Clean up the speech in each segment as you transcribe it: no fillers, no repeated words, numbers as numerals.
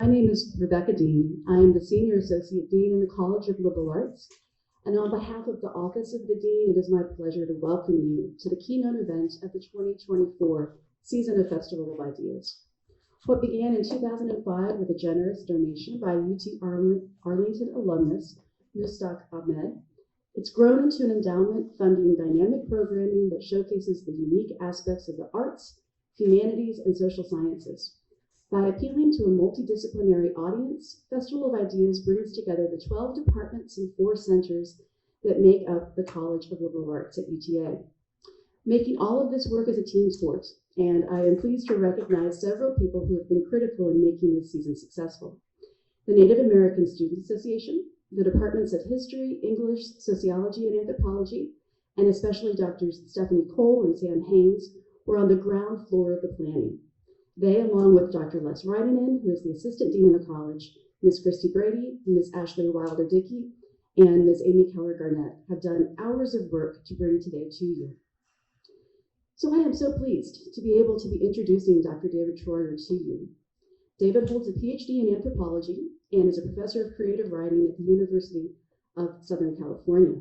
name is Rebecca Dean. I am the Senior Associate Dean in the College of Liberal Arts, and on behalf of the Office of the Dean, it is my pleasure to welcome you to the keynote event of the 2024 Season of Festival of Ideas. What began in 2005 with a generous donation by UT Arlington alumnus Mustaq Ahmed, it's grown into an endowment funding dynamic programming that showcases the unique aspects of the arts, humanities, and social sciences. By appealing to a multidisciplinary audience, Festival of Ideas brings together the 12 departments and 4 centers that make up the College of Liberal Arts at UTA. Making all of this work as a team sport, and I am pleased to recognize several people who have been critical in making this season successful. The Native American Student Association, the Departments of History, English, Sociology, and Anthropology, and especially Drs. Stephanie Cole and Sam Haynes, were on the ground floor of the planning. They, along with Dr. Les Reidenen, who is the Assistant Dean of the College, Ms. Christy Brady, Ms. Ashley Wilder-Dickey, and Ms. Amy Keller-Garnett, have done hours of work to bring today to you. So I am so pleased to be able to be introducing Dr. David Treuer to you. David holds a PhD in anthropology and is a professor of creative writing at the University of Southern California.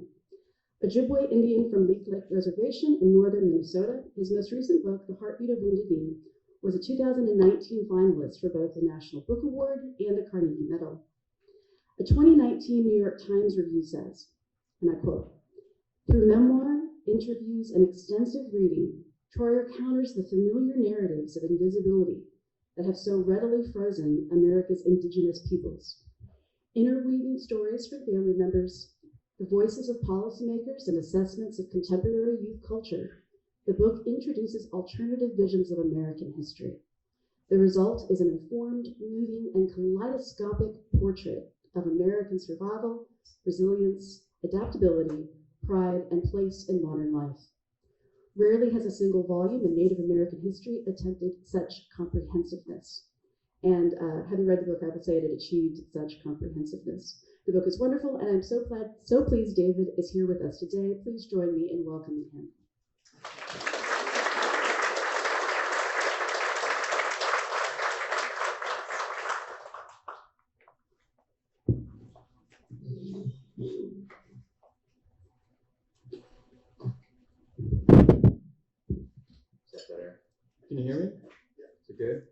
Ojibwe Indian from Leech Lake Reservation in northern Minnesota, his most recent book, The Heartbeat of Wounded Knee, was a 2019 finalist for both the National Book Award and the Carnegie Medal. A 2019 New York Times review says, and I quote, "Through memoir, interviews, and extensive reading, Treuer counters the familiar narratives of invisibility that have so readily frozen America's indigenous peoples. Interweaving stories from family members, the voices of policymakers, and assessments of contemporary youth culture, the book introduces alternative visions of American history. The result is an informed, moving, and kaleidoscopic portrait of American survival, resilience, adaptability, pride, and place in modern life. Rarely has a single volume in Native American history attempted such comprehensiveness." And having read the book, I would say it achieved such comprehensiveness. The book is wonderful, and I'm so pleased David is here with us today. Please join me in welcoming him. Can you hear me? Is it good?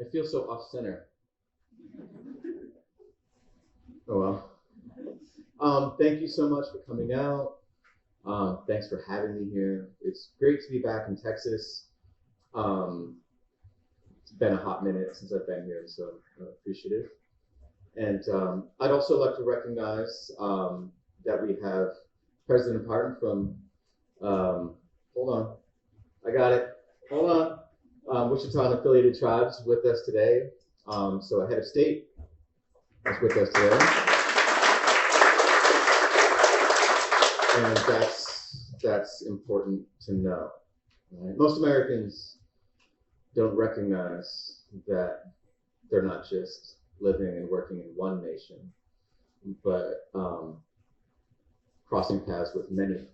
I feel so off center. Oh well. Thank you so much for coming out. Thanks for having me here. It's great to be back in Texas. It's been a hot minute since I've been here, so I'm appreciative. And I'd also like to recognize that we have President Parton from, hold on, I got it. Hold on. Wichita and affiliated tribes with us today. So a head of state is with us today. And that's important to know. Right? Most Americans don't recognize that they're not just living and working in one nation, but crossing paths with many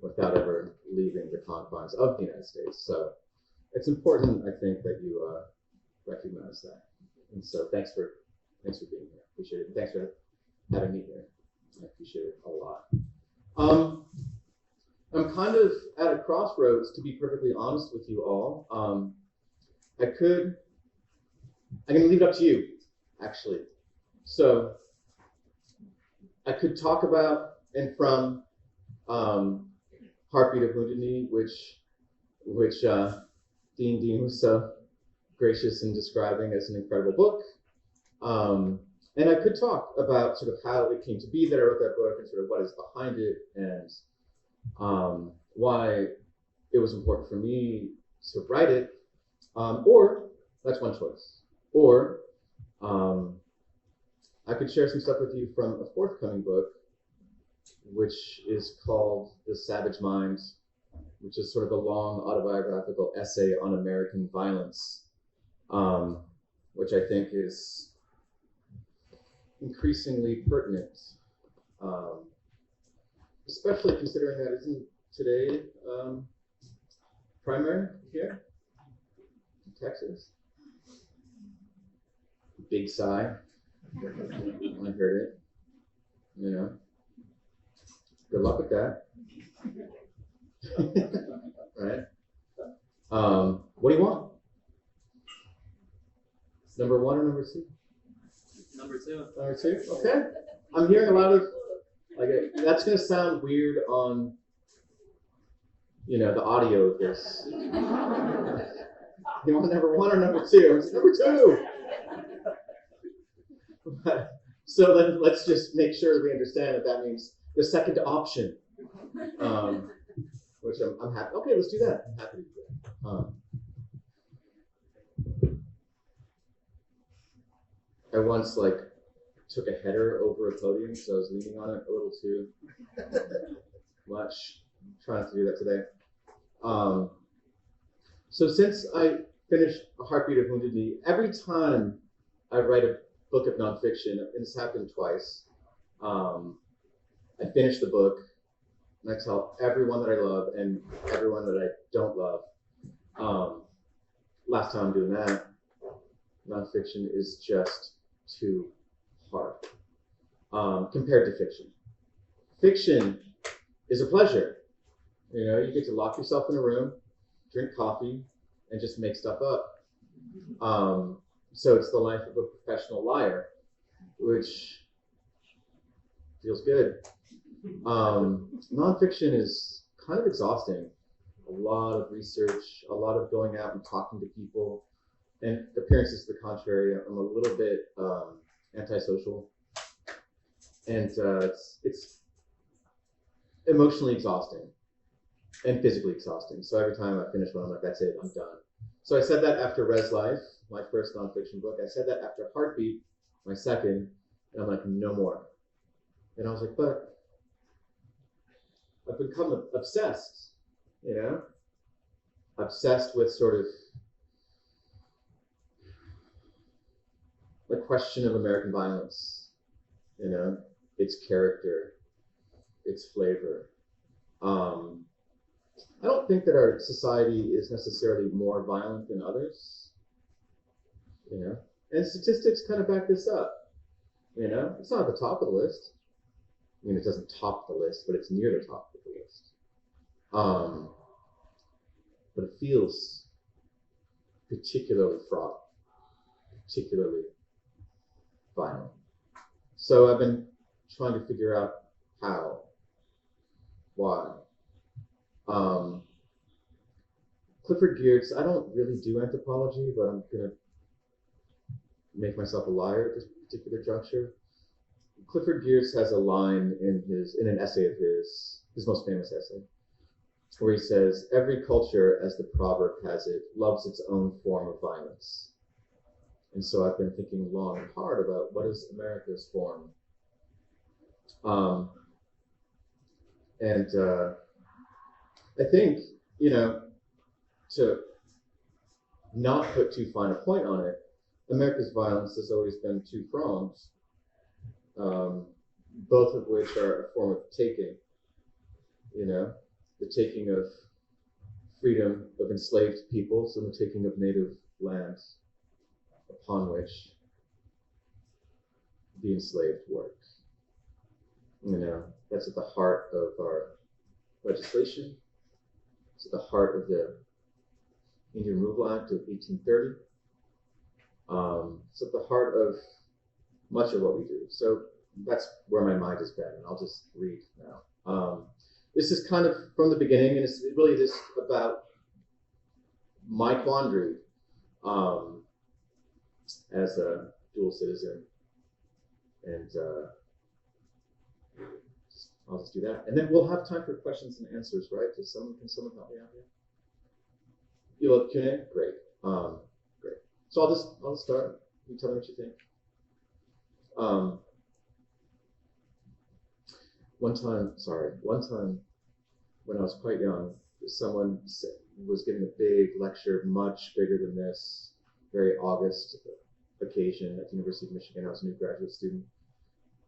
without ever leaving the confines of the United States. So it's important, I think, that you recognize that. And so thanks for being here. Appreciate it. And thanks for having me here. I appreciate it a lot. I'm kind of at a crossroads, to be perfectly honest with you all. I'm going to leave it up to you, actually. So I could talk about and from Heartbeat of Wounded Knee, which Dean was so gracious in describing as an incredible book. And I could talk about sort of how it came to be that I wrote that book and sort of what is behind it and why it was important for me to write it. Or, that's one choice. Or I could share some stuff with you from a forthcoming book, which is called The Savage Mind, which is sort of a long autobiographical essay on American violence, which I think is increasingly pertinent, especially considering that isn't today primary here in Texas. big sigh when I heard it. You know, good luck with that. Right? What do you want? Number 1 or number 2? Number 2. Number 2? Okay. I'm hearing a lot of, like, that's going to sound weird on, you know, the audio of this. You want number 1 or number 2? It's number 2. So then let's just make sure we understand that that means the second option, which I'm happy. Okay, let's do that. I'm happy to do that. I once took a header over a podium, so I was leaning on it a little too much. I'm trying to do that today. So since I finished A Heartbeat of Wounded Knee, every time I write a book of nonfiction, and this happened twice, I finish the book and I tell everyone that I love and everyone that I don't love. Last time I'm doing that, nonfiction is just too hard compared to fiction. Fiction is a pleasure. You know, you get to lock yourself in a room, drink coffee, and just make stuff up. So it's the life of a professional liar, which feels good. Nonfiction is kind of exhausting. A lot of research, a lot of going out and talking to people, and appearances to the contrary. I'm a little bit antisocial, and it's emotionally exhausting and physically exhausting. So every time I finish one, I'm like, that's it, I'm done. So I said that after Res Life, my first nonfiction book. I said that after Heartbeat, my second, and I'm like, no more. And I was like, but I've become obsessed, you know? Obsessed with sort of the question of American violence, you know, its character, its flavor. I don't think that our society is necessarily more violent than others, you know, and statistics kind of back this up, you know. It's not at the top of the list. I mean, it doesn't top the list, but it's near the top of the list. But it feels particularly fraught, particularly violent. So I've been trying to figure out how, why. Clifford Geertz, I don't really do anthropology, but I'm gonna make myself a liar at this particular juncture. Clifford Geertz has a line in an essay of his most famous essay, where he says, "Every culture, as the proverb has it, loves its own form of violence." And so I've been thinking long and hard about what is America's form. I think, you know, to not put too fine a point on it, America's violence has always been two-pronged, both of which are a form of taking, you know, the taking of freedom of enslaved peoples and the taking of native lands upon which the enslaved work. You know, that's at the heart of our legislation. It's at the heart of the Indian Removal Act of 1830. It's at the heart of much of what we do. So that's where my mind has been, and I'll just read now. This is kind of from the beginning, and it's really just about my quandary as a dual citizen. And I'll just do that. And then we'll have time for questions and answers, right? Can someone help me out here? You love Q&A? Great. Great. So I'll just start. You tell me what you think. One time when I was quite young, someone was giving a big lecture, much bigger than this, very august occasion at the University of Michigan. I was a new graduate student,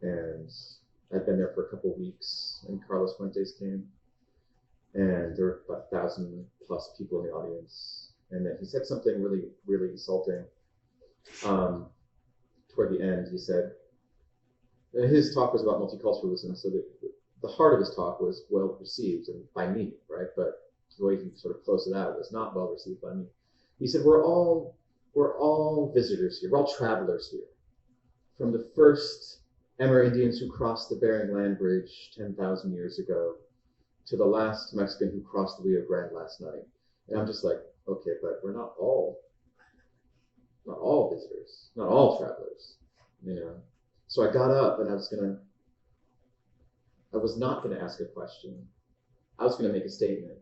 and I'd been there for a couple of weeks, and Carlos Fuentes came, and there were about 1,000 plus people in the audience, and then he said something really, really insulting. toward the end, he said, his talk was about multiculturalism, so the heart of his talk was well received and by me, right? But the way he sort of closed it out was not well received by me. He said, we're all visitors here. We're all travelers here. From the first Ojibwe Indians who crossed the Bering Land Bridge 10,000 years ago to the last Mexican who crossed the Rio Grande last night. And I'm just like, okay, but we're not all visitors, not all travelers, you know. So I got up and I was not gonna ask a question. I was gonna make a statement.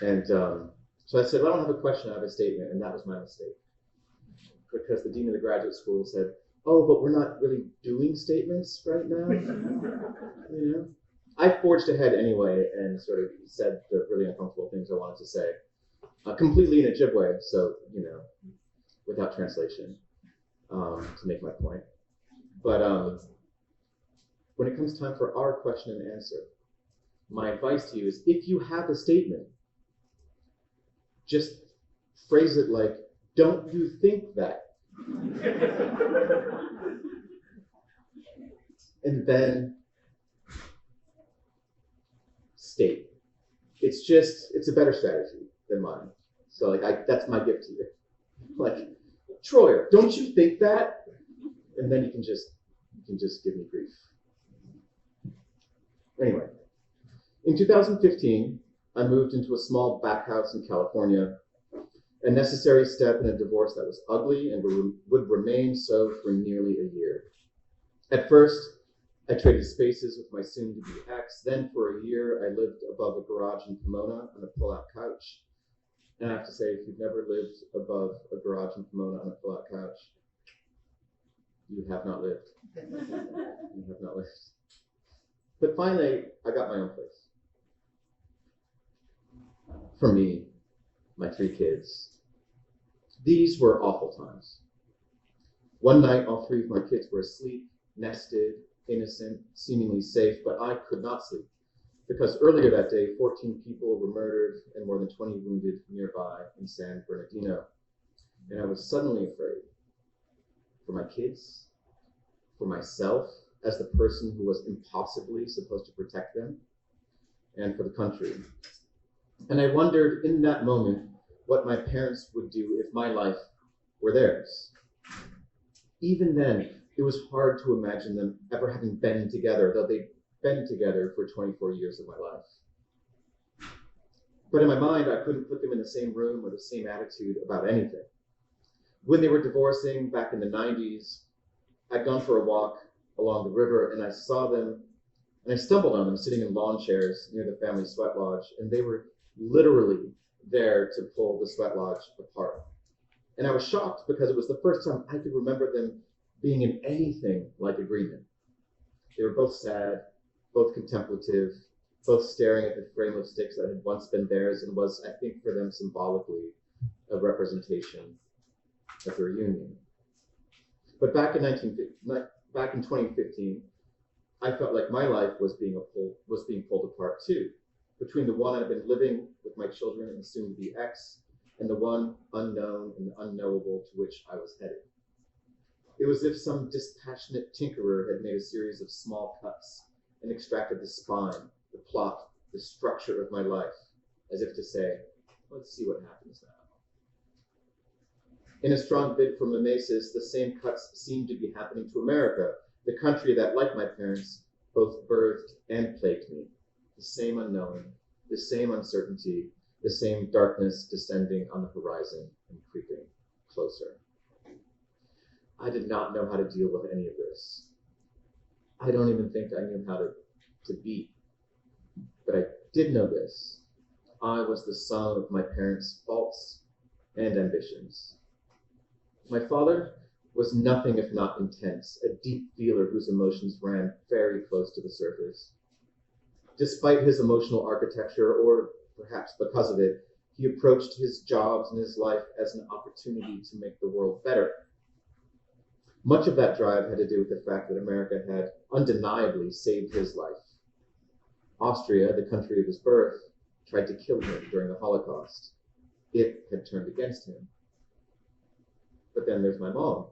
And so I said, well, I don't have a question, I have a statement, and that was my mistake. Because the dean of the graduate school said, oh, but we're not really doing statements right now. You know? I forged ahead anyway and sort of said the really uncomfortable things I wanted to say. Completely in Ojibwe, so, you know, without translation, to make my point. But when it comes time for our question and answer, my advice to you is if you have a statement, just phrase it like, don't you think that? And then state. It's a better strategy than mine. So like that's my gift to you. Like, Treuer, don't you think that? And then you can just give me grief. Anyway, in 2015, I moved into a small back house in California, a necessary step in a divorce that was ugly and would remain so for nearly a year. At first, I traded spaces with my soon-to-be ex. Then for a year, I lived above a garage in Pomona on a pull-out couch. And I have to say, if you've never lived above a garage in Pomona on a pull-out couch, you have not lived. You have not lived. But finally, I got my own place. For me, my 3 kids. These were awful times. One night, all 3 of my kids were asleep, nested, innocent, seemingly safe, but I could not sleep because earlier that day, 14 people were murdered and more than 20 wounded nearby in San Bernardino. And I was suddenly afraid for my kids, for myself as the person who was impossibly supposed to protect them, and for the country. And I wondered in that moment what my parents would do if my life were theirs. Even then, it was hard to imagine them ever having been together, though they'd been together for 24 years of my life. But in my mind, I couldn't put them in the same room or the same attitude about anything. When they were divorcing back in the 90s, I'd gone for a walk along the river and I saw them, and I stumbled on them sitting in lawn chairs near the family sweat lodge, and they were literally there to pull the sweat lodge apart. And I was shocked because it was the first time I could remember them being in anything like agreement. They were both sad, both contemplative, both staring at the frame of sticks that had once been theirs and was, I think, for them symbolically a representation of their union. But back in 2015, I felt like my life was being pulled apart too, between the one I'd been living with my children and soon-to-be ex, and the one unknown and unknowable to which I was headed. It was as if some dispassionate tinkerer had made a series of small cuts and extracted the spine, the plot, the structure of my life, as if to say, let's see what happens now. In a strong bid for mimesis, the same cuts seemed to be happening to America, the country that, like my parents, both birthed and plagued me. The same unknown, the same uncertainty, the same darkness descending on the horizon and creeping closer. I did not know how to deal with any of this. I don't even think I knew how to be. But I did know this. I was the sum of my parents' faults and ambitions. My father was nothing if not intense, a deep feeler whose emotions ran very close to the surface. Despite his emotional architecture, or perhaps because of it, he approached his jobs and his life as an opportunity to make the world better. Much of that drive had to do with the fact that America had undeniably saved his life. Austria, the country of his birth, tried to kill him during the Holocaust. It had turned against him. But then there's my mom.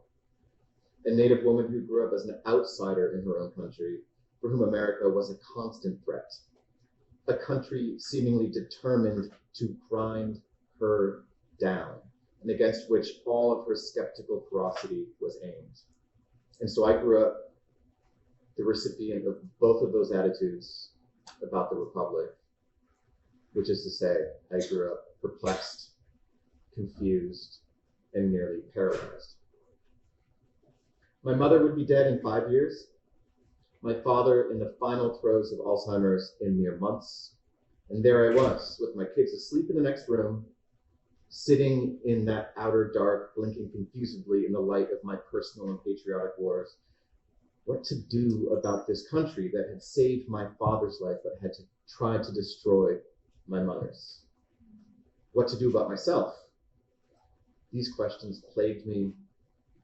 a Native woman who grew up as an outsider in her own country, for whom America was a constant threat, a country seemingly determined to grind her down, and against which all of her skeptical ferocity was aimed. And so I grew up the recipient of both of those attitudes about the Republic, which is to say, I grew up perplexed, confused, and nearly paralyzed. My mother would be dead in 5 years, my father in the final throes of Alzheimer's in mere months, and there I was, with my kids asleep in the next room, sitting in that outer dark, blinking confusedly in the light of my personal and patriotic wars, what to do about this country that had saved my father's life but had tried to destroy my mother's. What to do about myself? These questions plagued me,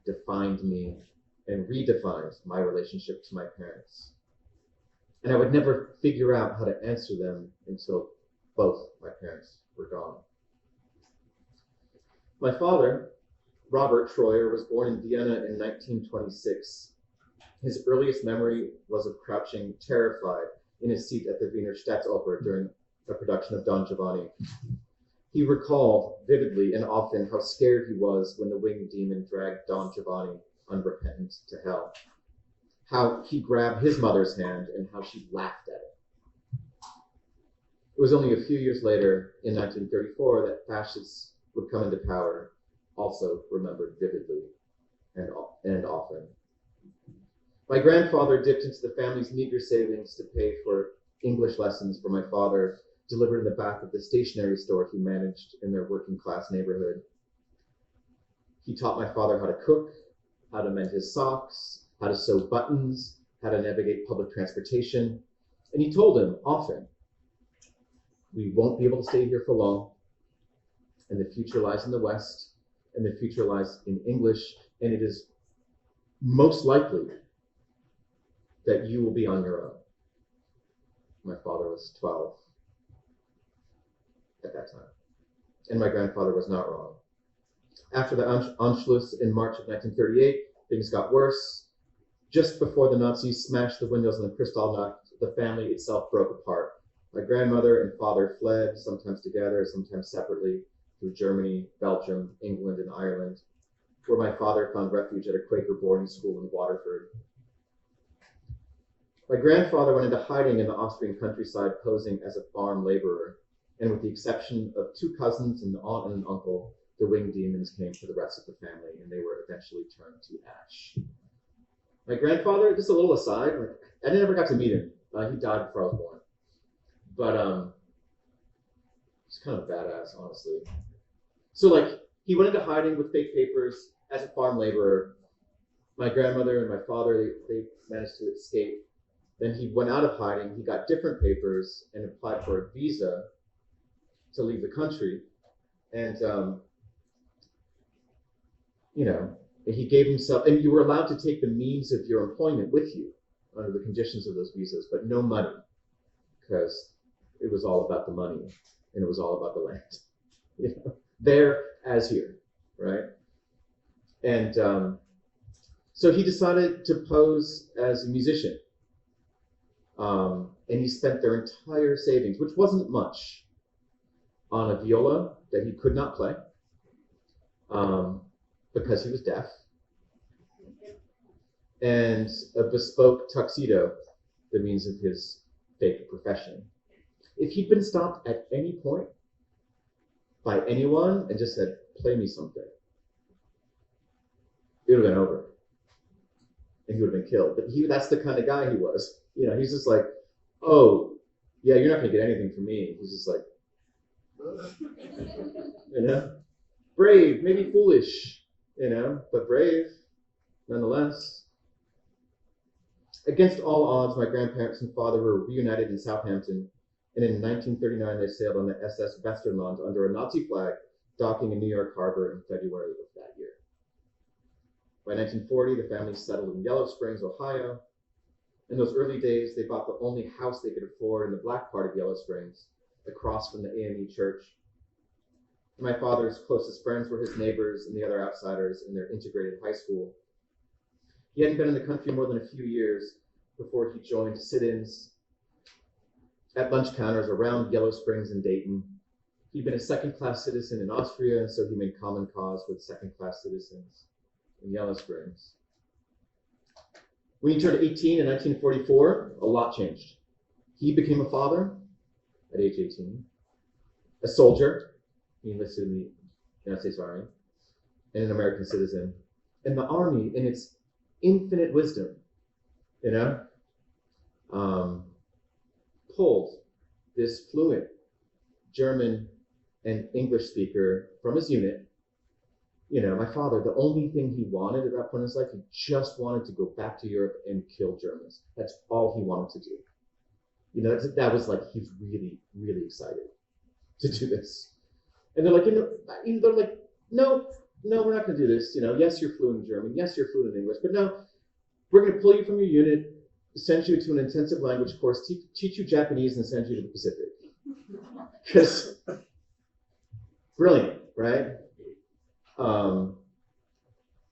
defined me, and redefined my relationship to my parents. And I would never figure out how to answer them until both my parents were gone. My father, Robert Treuer, was born in Vienna in 1926. His earliest memory was of crouching terrified in his seat at the Wiener Staatsoper during a production of Don Giovanni. He recalled vividly and often how scared he was when the winged demon dragged Don Giovanni, unrepentant, to hell. How he grabbed his mother's hand and how she laughed at it. It was only a few years later, in 1934, that fascists would come into power, also remembered vividly and often. My grandfather dipped into the family's meager savings to pay for English lessons for my father, delivered in the back of the stationery store he managed in their working class neighborhood. He taught my father how to cook, how to mend his socks, how to sew buttons, how to navigate public transportation. And he told him often, we won't be able to stay here for long, and the future lies in the West, and the future lies in English, and it is most likely that you will be on your own. My father was 12 at that time, and my grandfather was not wrong. After the Anschluss in March of 1938, things got worse. Just before the Nazis smashed the windows on the Kristallnacht, the family itself broke apart. My grandmother and father fled, sometimes together, sometimes separately, through Germany, Belgium, England, and Ireland, where my father found refuge at a Quaker boarding school in Waterford. My grandfather went into hiding in the Austrian countryside, posing as a farm laborer, and with the exception of 2 cousins and an aunt and an uncle, the winged demons came for the rest of the family, and they were eventually turned to ash. My grandfather, just a little aside, I never got to meet him. He died before I was born. But he's kind of badass, honestly. So, he went into hiding with fake papers as a farm laborer. My grandmother and my father, they managed to escape. Then he went out of hiding. He got different papers and applied for a visa to leave the country. And, he gave himself, and you were allowed to take the means of your employment with you under the conditions of those visas, but no money, because it was all about the money and it was all about the land. There as here, right? And so he decided to pose as a musician. And he spent their entire savings, which wasn't much, on a viola that he could not play because he was deaf, and a bespoke tuxedo, the means of his fake profession. If he'd been stopped at any point by anyone and just said, play me something, it would have been over. And he would have been killed. But that's the kind of guy he was. He's just like, oh, yeah, you're not going to get anything from me. He's just like, brave, maybe foolish, but brave nonetheless. Against all odds, my grandparents and father were reunited in Southampton, and in 1939 they sailed on the SS Westerland under a Nazi flag, docking in New York Harbor in February of that year. By 1940, the family settled in Yellow Springs, Ohio. In those early days, they bought the only house they could afford in the black part of Yellow Springs, across from the AME church. My father's closest friends were his neighbors and the other outsiders in their integrated high school. He hadn't been in the country more than a few years before he joined sit-ins at lunch counters around Yellow Springs and Dayton. He'd been a second-class citizen in Austria, and so he made common cause with second-class citizens in Yellow Springs. When he turned 18 in 1944, a lot changed. He became a father at age 18, a soldier, he enlisted in the United States Army, and an American citizen. And the Army, in its infinite wisdom, pulled this fluent German and English speaker from his unit. My father, the only thing he wanted at that point in his life, he just wanted to go back to Europe and kill Germans. That's all he wanted to do. That was like, he's really, really excited to do this. And they're like, no, we're not going to do this. Yes, you're fluent in German. Yes, you're fluent in English. But no, we're going to pull you from your unit, send you to an intensive language course, teach you Japanese, and send you to the Pacific. Because, brilliant, right?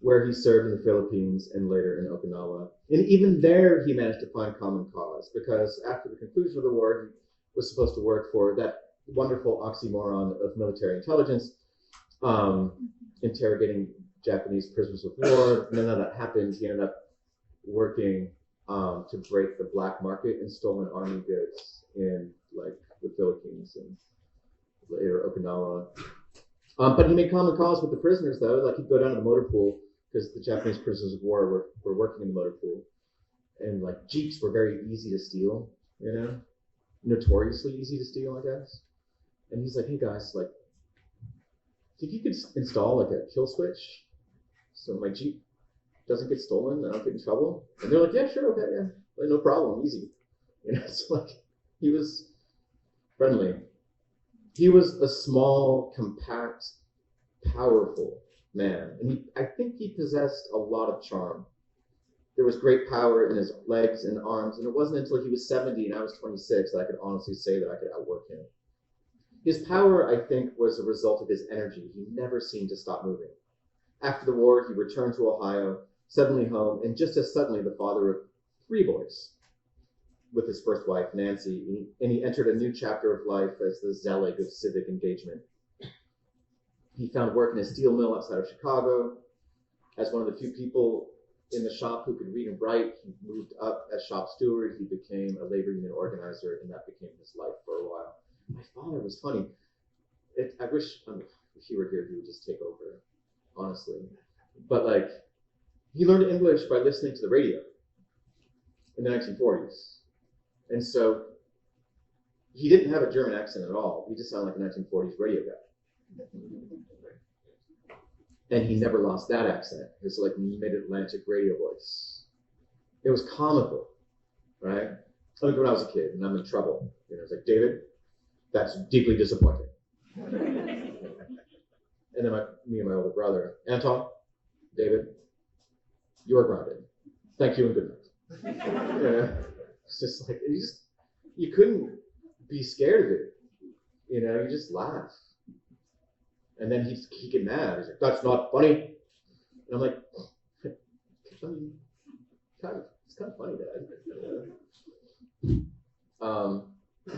Where he served in the Philippines and later in Okinawa. And even there, he managed to find common cause, because after the conclusion of the war, he was supposed to work for that wonderful oxymoron of military intelligence, interrogating Japanese prisoners of war. And then none of that happened. He ended up working to break the black market in stolen army goods in the Philippines and later Okinawa. But he made common cause with the prisoners, though. He'd go down to the motor pool, because the Japanese prisoners of war were working in the motor pool. And Jeeps were very easy to steal, notoriously easy to steal, I guess. And he's like, hey guys, think you could install a kill switch so my Jeep doesn't get stolen and I don't get in trouble? And they're like, yeah, sure, okay, yeah, no problem, easy. It's he was friendly. He was a small, compact, powerful man, and I think he possessed a lot of charm. There was great power in his legs and arms, and it wasn't until he was 70 and I was 26 that I could honestly say that I could outwork him. His power, I think, was a result of his energy. He never seemed to stop moving. After the war, he returned to Ohio, suddenly home, and just as suddenly the father of 3 boys with his first wife, Nancy, and he entered a new chapter of life as the zealot of civic engagement. He found work in a steel mill outside of Chicago. As one of the few people in the shop who could read and write, he moved up as shop steward. He became a labor union organizer, and that became his life for a while. My father was funny. I wish if he were here, he would just take over, honestly. But he learned English by listening to the radio in the 1940s. And so he didn't have a German accent at all. He just sounded like a 1940s radio guy. And he never lost that accent, his mid-Atlantic radio voice. It was comical, right? When I was a kid and I'm in trouble, it's like, David, that's deeply disappointing. And then me and my older brother, Anton, David, you are grounded. Thank you and good night. It's just you couldn't be scared of it. You just laugh. And then he'd get mad. He's like, that's not funny. And I'm like, it's kind of funny, Dad.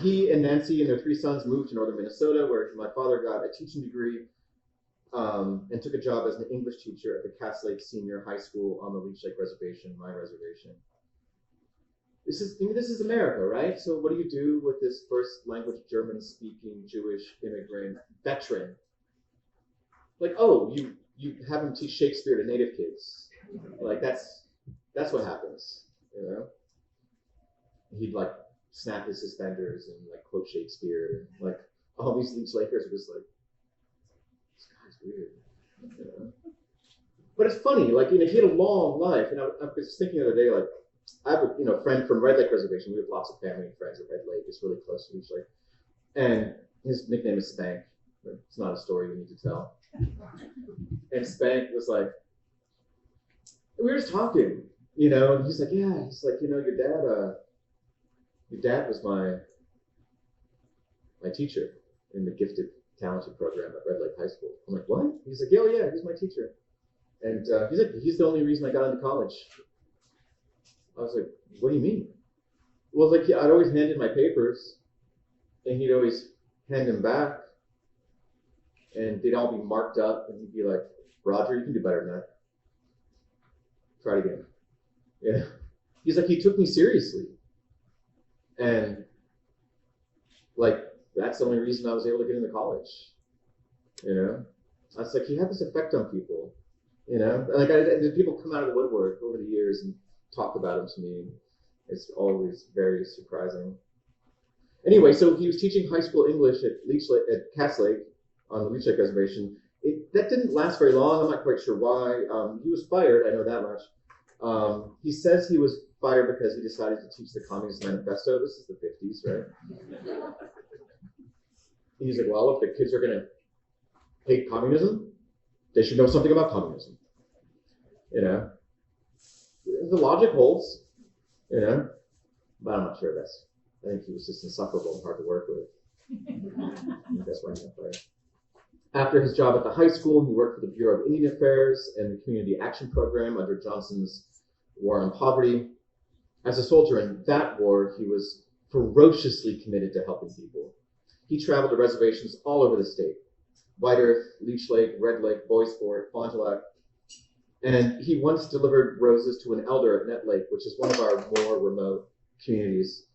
He and Nancy and their 3 sons moved to northern Minnesota, where my father got a teaching degree and took a job as an English teacher at the Cass Lake Senior High School on the Leech Lake Reservation, my reservation. This is America, right? So what do you do with this first language German-speaking Jewish immigrant veteran? You have him teach Shakespeare to native kids. That's what happens, He'd snap his suspenders and quote Shakespeare. All these Leech Lakers are just this guy's weird. But it's funny, he had a long life, and I was thinking the other day, I have a friend from Red Lake Reservation. We have lots of family and friends at Red Lake. It's really close to Leech Lake, and his nickname is Spank. But it's not a story we need to tell. And Spank was we were just talking, and he's like, yeah, your dad was my teacher in the gifted, talented program at Red Lake High School. I'm like, what? He's like, yeah, he's my teacher. And he's like, he's the only reason I got into college. I was like, what do you mean? Well, like, I'd always hand in my papers, and he'd always hand them back, and they'd all be marked up, and he'd be like, Roger, you can do better than that. Try it again. Yeah. He's like, he took me seriously. And, like, that's the only reason I was able to get into college. You know? I was like, he had this effect on people. You know? Like, people come out of the woodwork over the years and talk about him to me. It's always very surprising. Anyway, so he was teaching high school English at Cass Lake on the Leech Lake Reservation. That didn't last very long. I'm not quite sure why. He was fired. I know that much. He says he was fired because he decided to teach the Communist Manifesto. This is the 50s, right? He's like, well, if the kids are going to hate communism, they should know something about communism. You know? The logic holds, you know? But I'm not sure that's... I think he was just insufferable and hard to work with. That's why he got fired. After his job at the high school, he worked for the Bureau of Indian Affairs and the Community Action Program under Johnson's War on Poverty. As a soldier in that war, he was ferociously committed to helping people. He traveled to reservations all over the state: White Earth, Leech Lake, Red Lake, Boys Fort, Fond du Lac. And he once delivered roses to an elder at Net Lake, which is one of our more remote communities,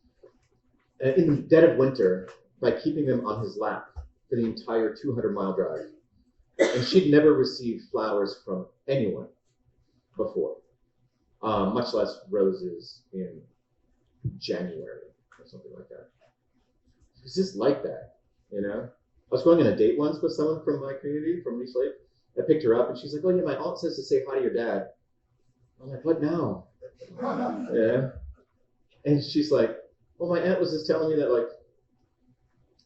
in the dead of winter, by keeping them on his lap for the entire 200-mile drive. And she'd never received flowers from anyone before, much less roses in January or something like that. It was just like that, you know? I was going on a date once with someone from my community, from Leech Lake. I picked her up, and she's like, oh, yeah, my aunt says to say hi to your dad. I'm like, what now? Yeah. And she's like, well, my aunt was just telling me that, like,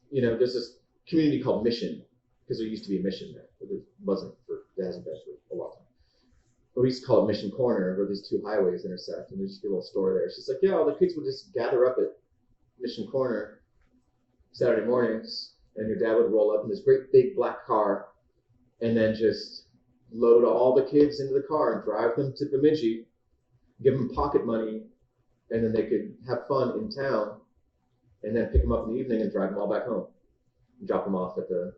you know, there's this community called Mission, because there used to be a mission there, but it hasn't been for a long time. But we used to call it Mission Corner, where these two highways intersect, and there's just a little store there. She's like, yeah, all the kids would just gather up at Mission Corner Saturday mornings, and your dad would roll up in this great big black car, and then just load all the kids into the car and drive them to Bemidji, give them pocket money, and then they could have fun in town, and then pick them up in the evening and drive them all back home, and drop them off at the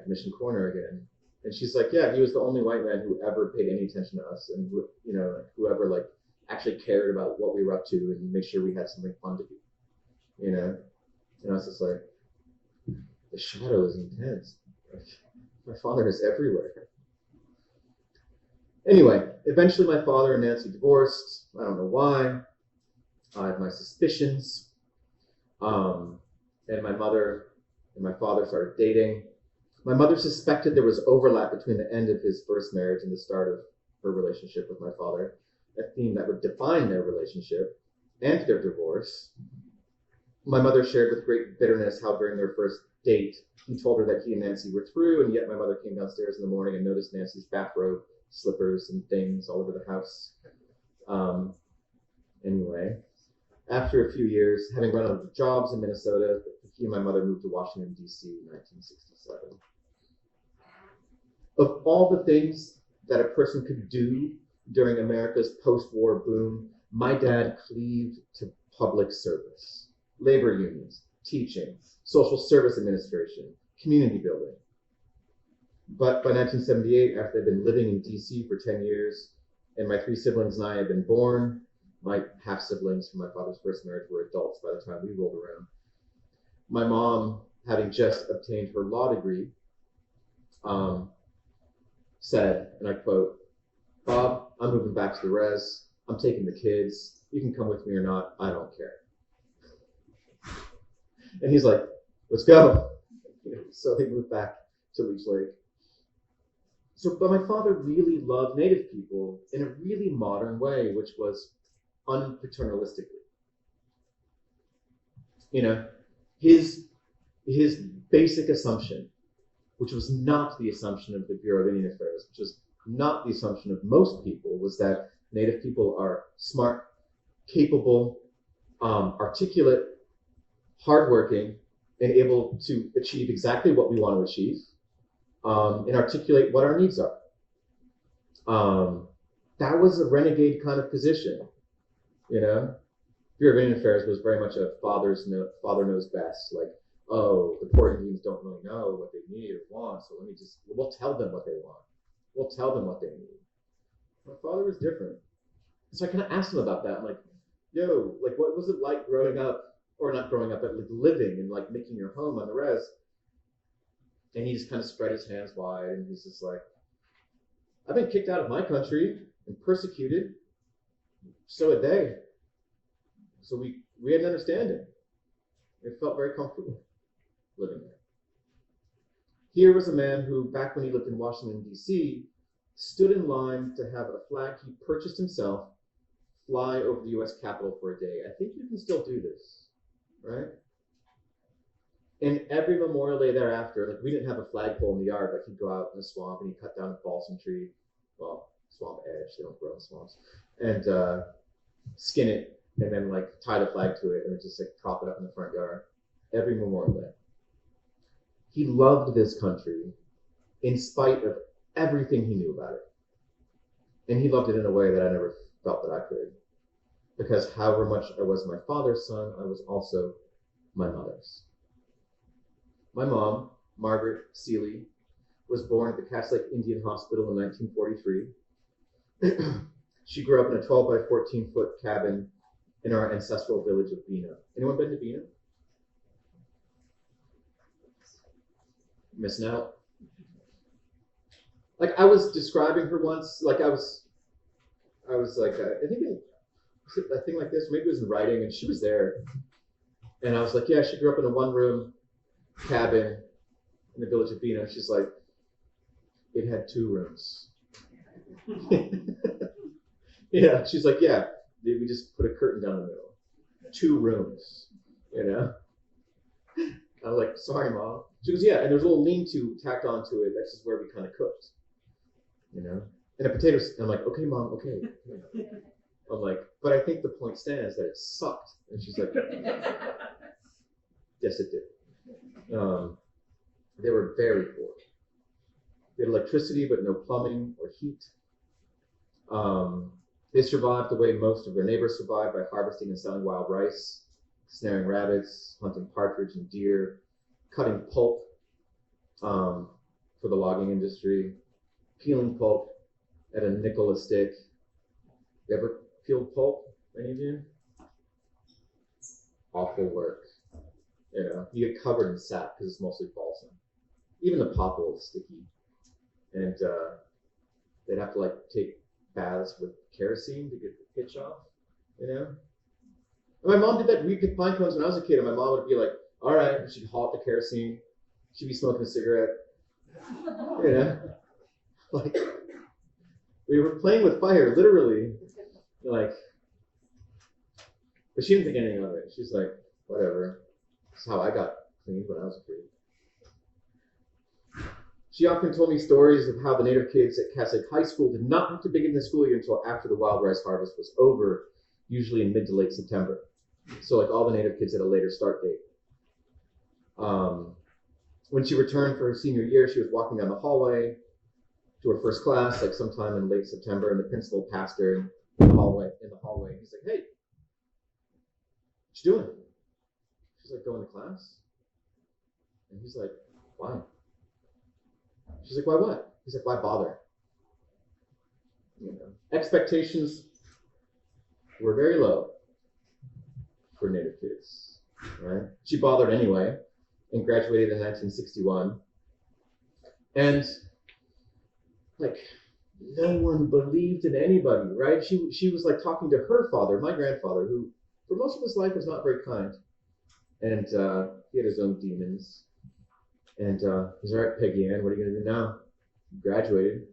Mission Corner again. And she's like, yeah, he was the only white man who ever paid any attention to us, and you know, whoever like actually cared about what we were up to and make sure we had something fun to do, you know. And I was just like, the shadow is intense. My father is everywhere. Anyway, eventually my father and Nancy divorced. I don't know why. I have my suspicions. And my mother and my father started dating. My mother suspected there was overlap between the end of his first marriage and the start of her relationship with my father, a theme that would define their relationship and their divorce. My mother shared with great bitterness how during their first date, he told her that he and Nancy were through, and yet my mother came downstairs in the morning and noticed Nancy's bathrobe, slippers, and things all over the house. Anyway, after a few years, having run out of jobs in Minnesota, he and my mother moved to Washington, D.C. in 1967. Of all the things that a person could do during America's post-war boom, my dad cleaved to public service, labor unions, teaching, social service administration, community building. But by 1978, after I'd been living in DC for 10 years, and my three siblings and I had been born, my half-siblings from my father's first marriage were adults by the time we rolled around. My mom, having just obtained her law degree, said, and I quote, Bob, I'm moving back to the res. I'm taking the kids. You can come with me or not. I don't care. And he's like, let's go. So they moved back to Leech Lake. But my father really loved Native people in a really modern way, which was unpaternalistically. You know, his basic assumption, which was not the assumption of the Bureau of Indian Affairs, which was not the assumption of most people, was that Native people are smart, capable, articulate, hardworking, and able to achieve exactly what we want to achieve, and articulate what our needs are. That was a renegade kind of position. you know? Bureau of Indian Affairs was very much a father knows best. Like, oh, the poor Indians don't really know what they need or want, so we'll tell them what they want. We'll tell them what they need. My father was different. So I kind of asked him about that. I'm like, yo, like, what was it like growing up, or not growing up, but like living and like making your home on the res? And he just kind of spread his hands wide, and he's just like, I've been kicked out of my country and persecuted. So had they. So we had an understanding. It felt very comfortable living there. Here was a man who, back when he lived in Washington, D.C., stood in line to have a flag he purchased himself fly over the U.S. Capitol for a day. I think you can still do this, right? And every Memorial Day thereafter, like, we didn't have a flagpole in the yard, but he'd go out in the swamp and he'd cut down a balsam tree, well, swamp edge, they don't grow in swamps, and skin it, and then like tie the flag to it, and then just like prop it up in the front yard every Memorial Day. He loved this country in spite of everything he knew about it. And he loved it in a way that I never felt that I could. Because however much I was my father's son, I was also my mother's. My mom, Margaret Seeley, was born at the Leech Lake Indian Hospital in 1943. She grew up in a 12 by 14 foot cabin in our ancestral village of Bina. Anyone been to Bina? Missing out. Like, I was describing her once, like I was like, I think a thing like this, maybe it was in writing, and she was there. And I was like, yeah, she grew up in a one-room cabin in the village of Bina. She's like, it had 2 rooms. Yeah, she's like, yeah, we just put a curtain down the middle. 2 rooms, you know? I was like, sorry, Mom. She goes, yeah, and there's a little lean-to tacked onto it. That's just where we kind of cooked, you know? And a potato, I'm like, okay, Mom, okay. I'm like, but I think the point stands that it sucked. And she's like, yes, it did. They were very poor. They had electricity, but no plumbing or heat. They survived the way most of their neighbors survived, by harvesting and selling wild rice, snaring rabbits, hunting partridge and deer, cutting pulp for the logging industry, peeling pulp at a nickel a stick. You ever peeled pulp, any of you? Awful work. You know, you get covered in sap because it's mostly balsam. Even the popple is sticky. And they'd have to like take baths with kerosene to get the pitch off, you know? And my mom did that. We picked pine cones when I was a kid, and my mom would be like, all right, and she'd haul up the kerosene. She'd be smoking a cigarette, you know? Like, we were playing with fire, literally. Like, but she didn't think anything of it. She's like, whatever. That's how I got cleaned when I was a kid. She often told me stories of how the native kids at Cass Lake High School did not have to begin the school year until after the wild rice harvest was over, usually in mid to late September. So like all the native kids had a later start date. When she returned for her senior year, she was walking down the hallway to her first class, like sometime in late September, and the principal passed her in the hallway. He's like, hey, what you doing? She's like, going to class? And he's like, why? She's like, why what? He's like, why bother? You know, expectations were very low for native kids, right? She bothered anyway and graduated in 1961. And like, no one believed in anybody, right? She was like talking to her father, my grandfather, who for most of his life was not very kind. And he had his own demons. And he's all right, Peggy Ann, what are you going to do now? You graduated.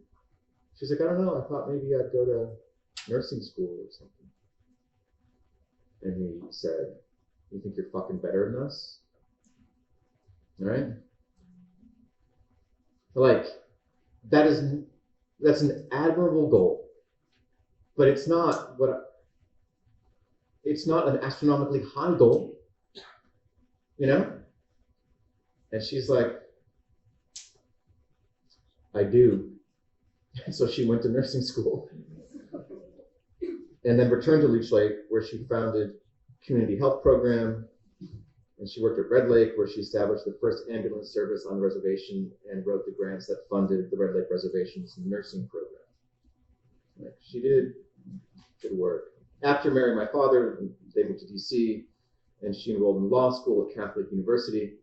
She's like, I don't know. I thought maybe I'd go to nursing school or something. And he said, you think you're fucking better than us? All right? Like, that's an admirable goal. But it's not an astronomically high goal. You know? And she's like, I do. So she went to nursing school. and then returned to Leech Lake, where she founded a community health program. And she worked at Red Lake, where she established the first ambulance service on the reservation and wrote the grants that funded the Red Lake Reservation's nursing program. Like, she did good work. After marrying my father, they moved to DC, and she enrolled in law school at Catholic University.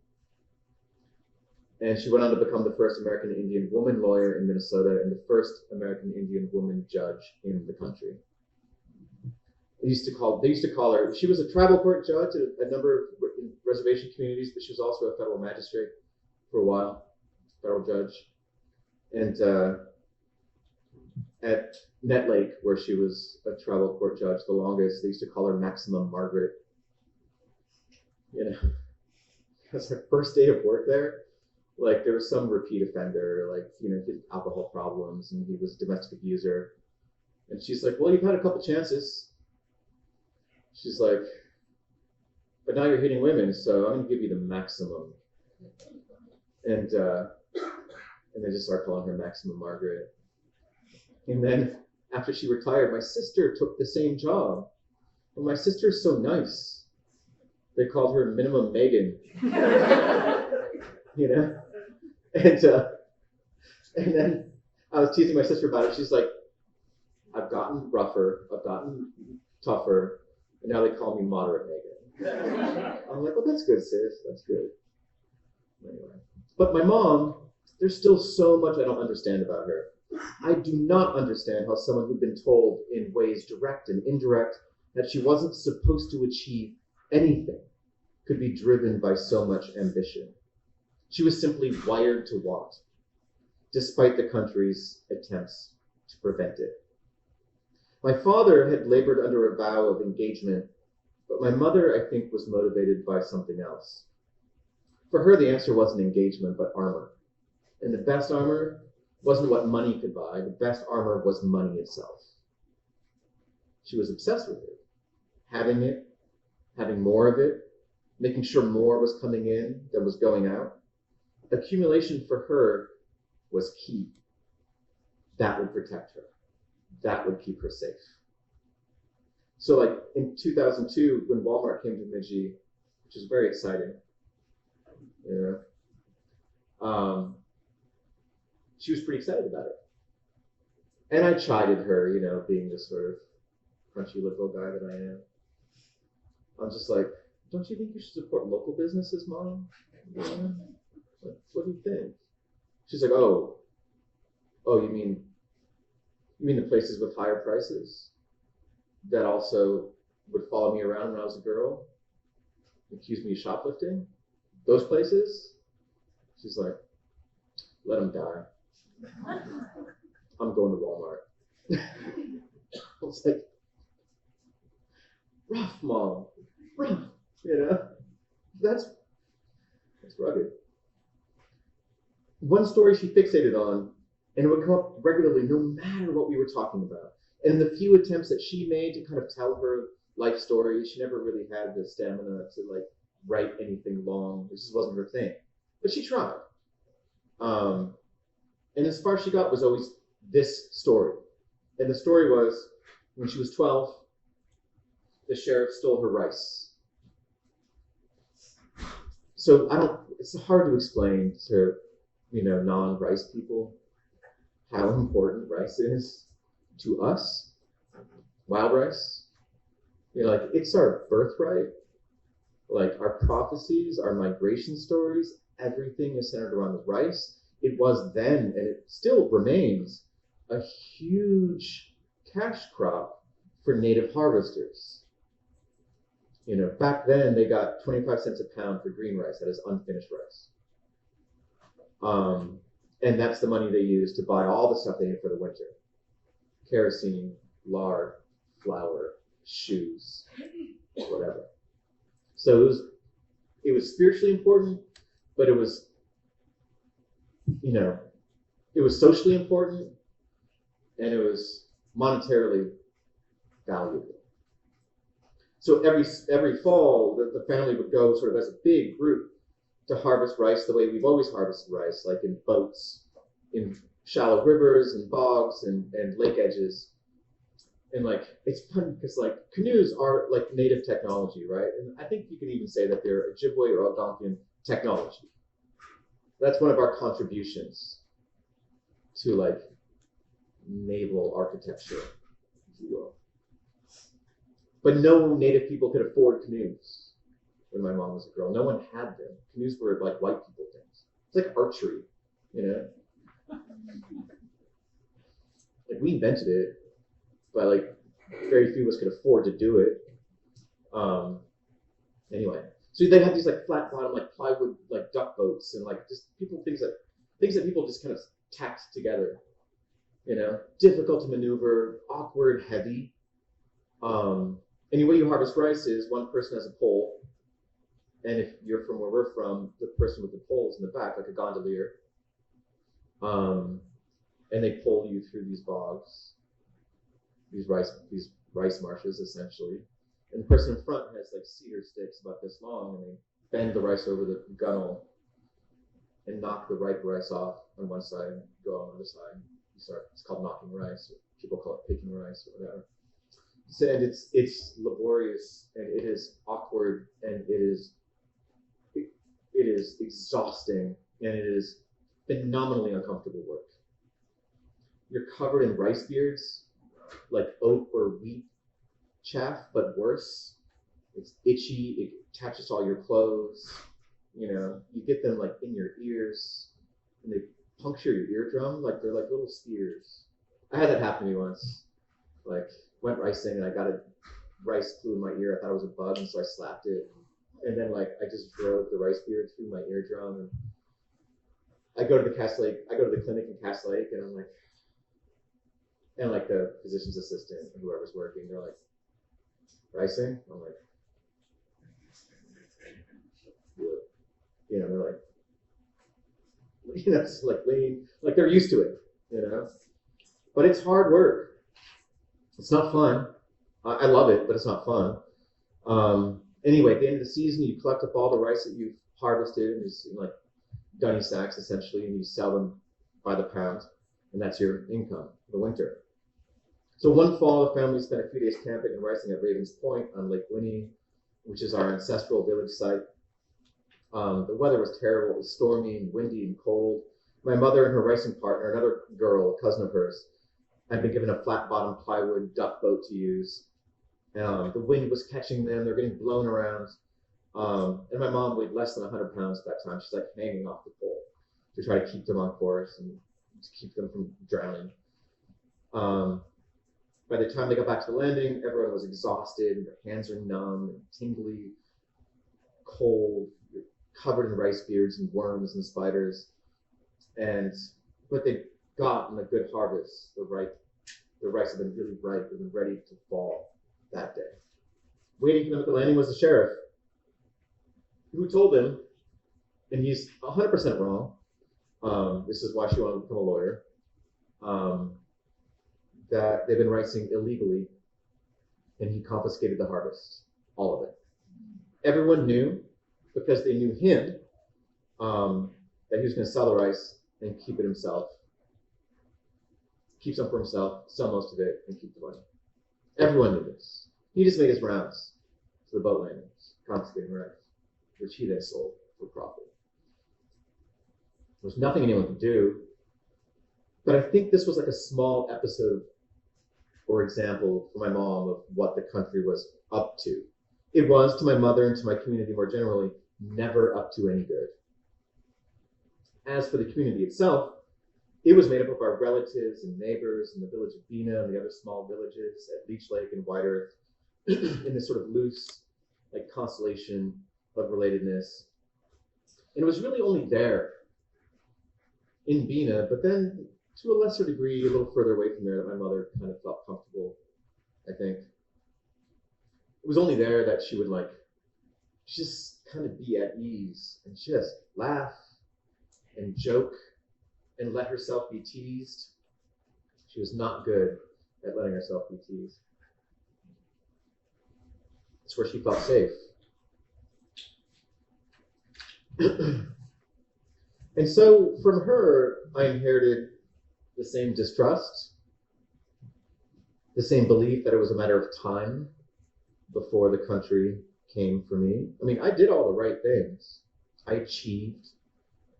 And she went on to become the first American Indian woman lawyer in Minnesota and the first American Indian woman judge in the country. They used to call her, she was a tribal court judge at a number of reservation communities, but she was also a federal magistrate for a while, federal judge. And at Net Lake, where she was a tribal court judge the longest, they used to call her Maximum Margaret. You know, because her first day of work there, like, there was some repeat offender, like, you know, he had alcohol problems and he was a domestic abuser. And she's like, well, you've had a couple chances. She's like, but now you're hitting women, so I'm going to give you the maximum. And they just start calling her Maximum Margaret. And then after she retired, my sister took the same job. Well, my sister's so nice. They called her Minimum Megan. You know? And then I was teasing my sister about it. She's like, I've gotten rougher, I've gotten tougher, and now they call me Moderate Megan. I'm like, well, that's good, sis. That's good. Anyway. But my mom, there's still so much I don't understand about her. I do not understand how someone who'd been told in ways direct and indirect that she wasn't supposed to achieve anything could be driven by so much ambition. She was simply wired to want, despite the country's attempts to prevent it. My father had labored under a vow of engagement, but my mother, I think, was motivated by something else. For her, the answer wasn't engagement, but armor. And the best armor wasn't what money could buy. The best armor was money itself. She was obsessed with it, having more of it, making sure more was coming in than was going out. Accumulation for her was key. That would protect her. That would keep her safe. So like in 2002, when Walmart came to Bemidji, which was very exciting, you know, she was pretty excited about it. And I chided her, you know, being this sort of crunchy liberal guy that I am. I'm just like, don't you think you should support local businesses, Mom? You know? What do you think? She's like, oh, you mean the places with higher prices that also would follow me around when I was a girl, accuse me of shoplifting? Those places? She's like, let them die. I'm going to Walmart. I was like, rough, Mom, rough, you know? That's rugged. One story she fixated on, and it would come up regularly no matter what we were talking about. And in the few attempts that she made to kind of tell her life story, she never really had the stamina to like write anything long. This just wasn't her thing. But she tried. And as far as she got was always this story. And the story was, when she was 12, the sheriff stole her rice. So it's hard to explain to, you know, non-rice people how important rice is to us. Wild rice. You know, like, it's our birthright. Like, our prophecies, our migration stories, everything is centered around the rice. It was then, and it still remains, a huge cash crop for native harvesters. You know, back then they got 25 cents a pound for green rice, that is unfinished rice. And that's the money they used to buy all the stuff they need for the winter. Kerosene, lard, flour, shoes, whatever. So it was spiritually important, but it was, you know, it was socially important, and it was monetarily valuable. So every fall, the family would go sort of as a big group to harvest rice the way we've always harvested rice, like in boats, in shallow rivers and bogs and lake edges. And like, it's fun because like canoes are like native technology, right? And I think you can even say that they're Ojibwe or Algonquian technology. That's one of our contributions to like naval architecture, if you will. But no native people could afford canoes when my mom was a girl. No one had them. Canoes were like white people things. It's like archery, you know? Like we invented it, but like very few of us could afford to do it. Anyway, so they have these like flat bottom, like plywood, like duck boats, and like just things that people just kind of tacked together. You know, difficult to maneuver, awkward, heavy. And the way you harvest rice is one person has a pole, and if you're from where we're from, the person with the pole is in the back, like a gondolier. And they pull you through these bogs, these rice marshes, essentially. And the person in front has like cedar sticks about this long, and they bend the rice over the gunnel and knock the ripe rice off on one side and go on the other side. It's called knocking rice, or people call it picking rice or whatever. So, and it's laborious, and it is awkward, and it is exhausting, and it is phenomenally uncomfortable work. You're covered in rice beards, like oat or wheat chaff, but worse. It's itchy, it attaches to all your clothes. You know, you get them like in your ears, and they puncture your eardrum, like they're like little spears. I had that happen to me once. Like, went ricing and I got a rice flew in my ear. I thought it was a bug, and so I slapped it. And then like I just drove the rice beard through my eardrum, and I go to the clinic in Cass Lake, and I'm like, and like the physician's assistant and whoever's working, they're like, ricing? I'm like, you know, they're like, you know, it's like lean, like they're used to it, you know. But it's hard work. It's not fun. I love it, but it's not fun. Anyway, at the end of the season, you collect up all the rice that you've harvested, and just in like gunny sacks essentially, and you sell them by the pound, and that's your income for the winter. So one fall, the family spent a few days camping and ricing at Ravens Point on Lake Winnie, which is our ancestral village site. The weather was terrible. It was stormy and windy and cold. My mother and her ricing partner, another girl, a cousin of hers, had been given a flat-bottom plywood duck boat to use. The wind was catching them. They're getting blown around. And my mom weighed less than 100 pounds at that time. She's like hanging off the pole to try to keep them on course and to keep them from drowning. By the time they got back to the landing, everyone was exhausted. Their hands are numb and tingly, cold, covered in rice beards and worms and spiders. But they gotten a good harvest. The rice had been really ripe and ready to fall that day. Waiting for them at the landing was the sheriff, who told them, and he's 100% wrong, this is why she wanted to become a lawyer, that they've been ricing illegally, and he confiscated the harvest, all of it. Everyone knew, because they knew him, that he was going to sell the rice and keep it himself, keep some for himself, sell most of it, and keep the money. Everyone knew this. He just made his rounds to the boat landings, confiscating rice, which he then sold for profit. There's nothing anyone could do, but I think this was like a small episode or example for my mom of what the country was up to. It was, to my mother and to my community more generally, never up to any good. As for the community itself, it was made up of our relatives and neighbors in the village of Bina and the other small villages at Leech Lake and White Earth in this sort of loose like constellation of relatedness. And it was really only there in Bina, but then to a lesser degree, a little further away from there, that my mother kind of felt comfortable, I think. It was only there that she would like just kind of be at ease and just laugh and joke and let herself be teased. She was not good at letting herself be teased. It's where she felt safe. And so from her, I inherited the same distrust, the same belief that it was a matter of time before the country came for me. I mean, I did all the right things. I achieved.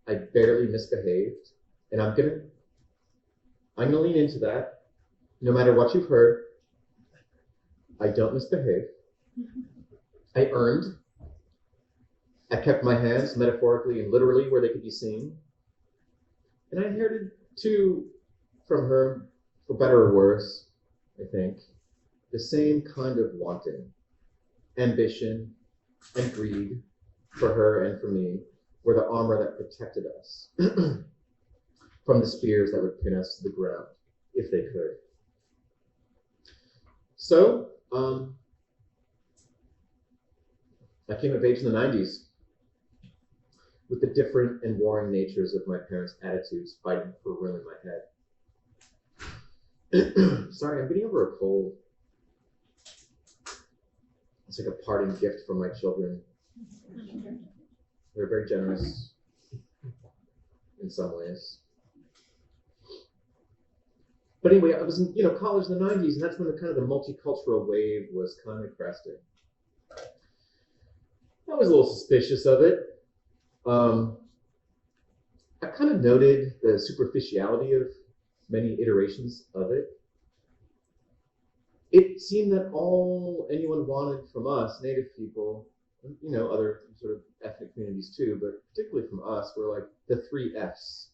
I barely misbehaved. And I'm gonna lean into that. No matter what you've heard, I don't misbehave. I earned. I kept my hands metaphorically and literally where they could be seen. And I inherited too from her, for better or worse, I think, the same kind of wanting, ambition, and greed for her and for me were the armor that protected us from the spears that would pin us to the ground, if they could. So, I came of age in the 90s with the different and warring natures of my parents' attitudes fighting for room in my head. Sorry, I'm getting over a cold. It's like a parting gift from my children. They're very generous in some ways. But anyway, I was in college in the 90s, and that's when the kind of the multicultural wave was kind of cresting. I was a little suspicious of it. I kind of noted the superficiality of many iterations of it. It seemed that all anyone wanted from us, Native people, other sort of ethnic communities too, but particularly from us, were like the 3 Fs: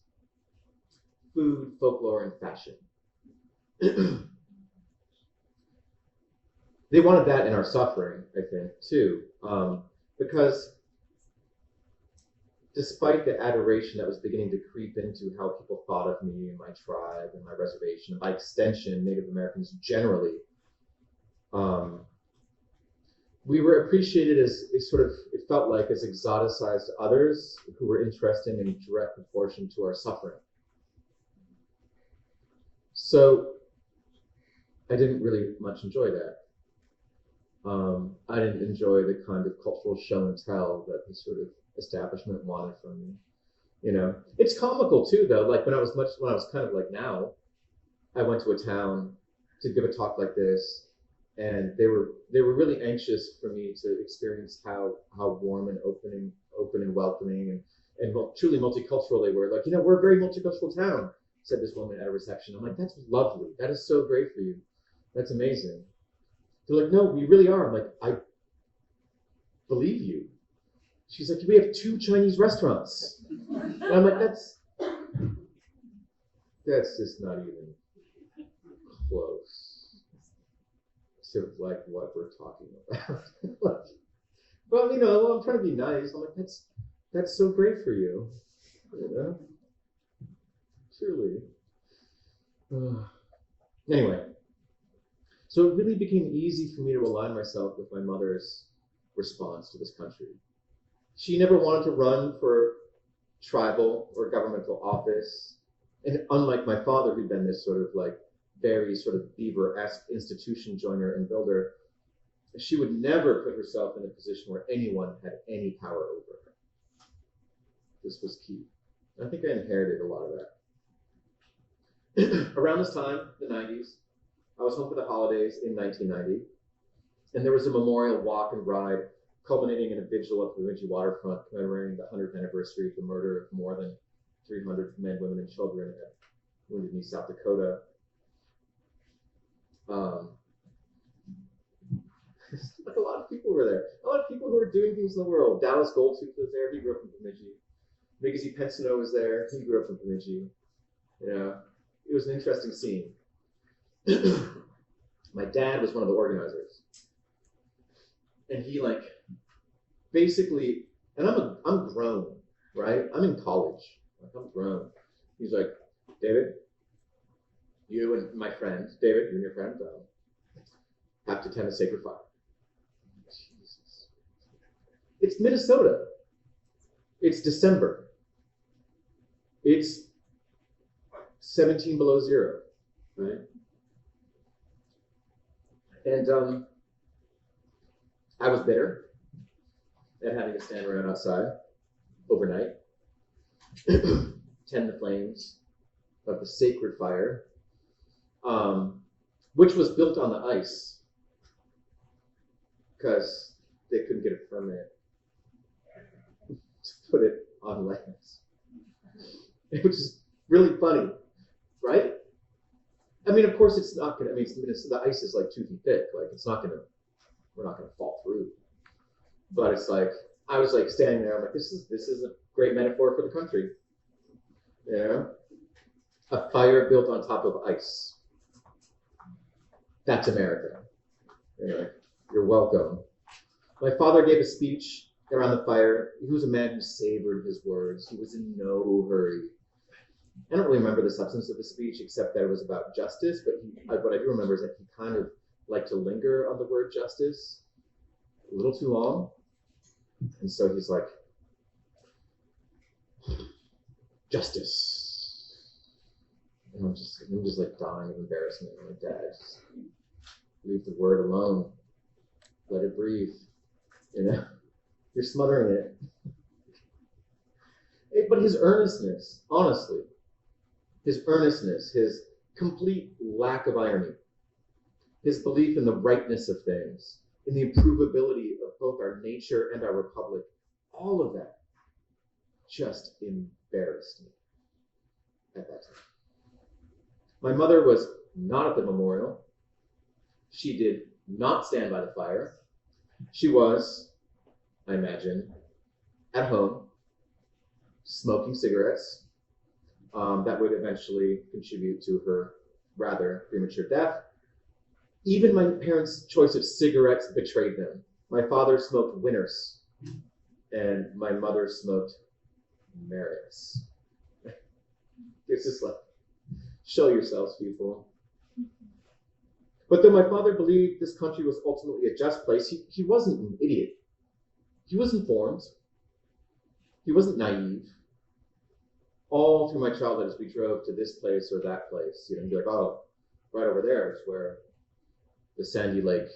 food, folklore, and fashion. They wanted that in our suffering, I think, too, because despite the adoration that was beginning to creep into how people thought of me and my tribe and my reservation, and by extension, Native Americans generally, we were appreciated as it felt like, as exoticized others who were interesting in direct proportion to our suffering. So I didn't really much enjoy that. I didn't enjoy the kind of cultural show and tell that the sort of establishment wanted from me. It's comical too, though. Like when I was kind of like now, I went to a town to give a talk like this, and they were really anxious for me to experience how warm and open and welcoming and truly multicultural they were. Like, we're a very multicultural town, said this woman at a reception. I'm like, that's lovely. That is so great for you. That's amazing. They're like, no, we really are. I'm like, I believe you. She's like, we have 2 Chinese restaurants. And I'm like, that's just not even close to like what we're talking about. Well, I'm trying to be nice. I'm like, that's so great for you. Truly. Anyway, so it really became easy for me to align myself with my mother's response to this country. She never wanted to run for tribal or governmental office. And unlike my father, who'd been this sort of like very sort of Beaver-esque institution joiner and builder, she would never put herself in a position where anyone had any power over her. This was key. I think I inherited a lot of that. Around this time, the 90s, I was home for the holidays in 1990, and there was a memorial walk and ride culminating in a vigil at the Bemidji waterfront commemorating the 100th anniversary of the murder of more than 300 men, women, and children at Wounded Knee, South Dakota. Like a lot of people were there. A lot of people who were doing things in the world. Dallas Goldtooth was there. He grew up in Bemidji. Mickey Pensino was there. He grew up in Bemidji. It was an interesting scene. My dad was one of the organizers. And he basically, and I'm grown, right? I'm in college. I'm grown. He's like, David, you and my friend, David, you and your friend, have to tend a sacred fire. Jesus. It's Minnesota. It's December. It's 17 below zero, right? And I was bitter at having to stand around outside overnight, tend the flames of the sacred fire. which was built on the ice because they couldn't get a permit to put it on land. Which is really funny, right? I mean, of course, it's not gonna. I mean, the ice is like 2 feet thick. Like, it's not gonna. We're not gonna fall through. But it's like I was like standing there. I'm like, this is a great metaphor for the country. You know, a fire built on top of ice. That's America. You know, you're welcome. My father gave a speech around the fire. He was a man who savored his words. He was in no hurry. I don't really remember the substance of the speech except that it was about justice, but what I do remember is that he kind of liked to linger on the word justice a little too long. And so he's like, justice. And I'm just like dying of embarrassment. I'm like, Dad, just leave the word alone. Let it breathe. You know, you're smothering it. But his earnestness, honestly, his complete lack of irony, his belief in the rightness of things, in the improvability of both our nature and our republic, all of that just embarrassed me at that time. My mother was not at the memorial. She did not stand by the fire. She was, I imagine, at home, smoking cigarettes. That would eventually contribute to her rather premature death. Even my parents' choice of cigarettes betrayed them. My father smoked Winners, and my mother smoked Merits. It's just like, show yourselves, people. But though my father believed this country was ultimately a just place, he wasn't an idiot. He was informed. He wasn't naive. All through my childhood, as we drove to this place or that place, you know, he'd be like, oh, right over there is where the Sandy Lake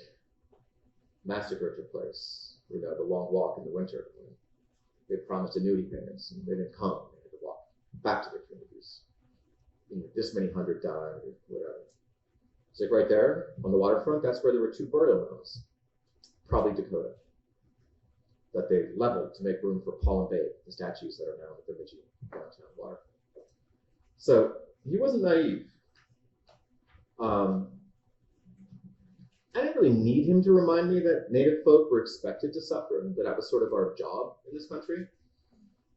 massacre took place. You know, the long walk in the winter. They promised annuity payments, and they didn't come. They had to walk back to their communities. You know, this many hundred died, or whatever. It's like right there on the waterfront, that's where there were 2 burial mounds, probably Dakota, that they leveled to make room for Paul and Babe, the statues that are now at the Bemidji downtown waterfront. So he wasn't naive. I didn't really need him to remind me that Native folk were expected to suffer and that was sort of our job in this country.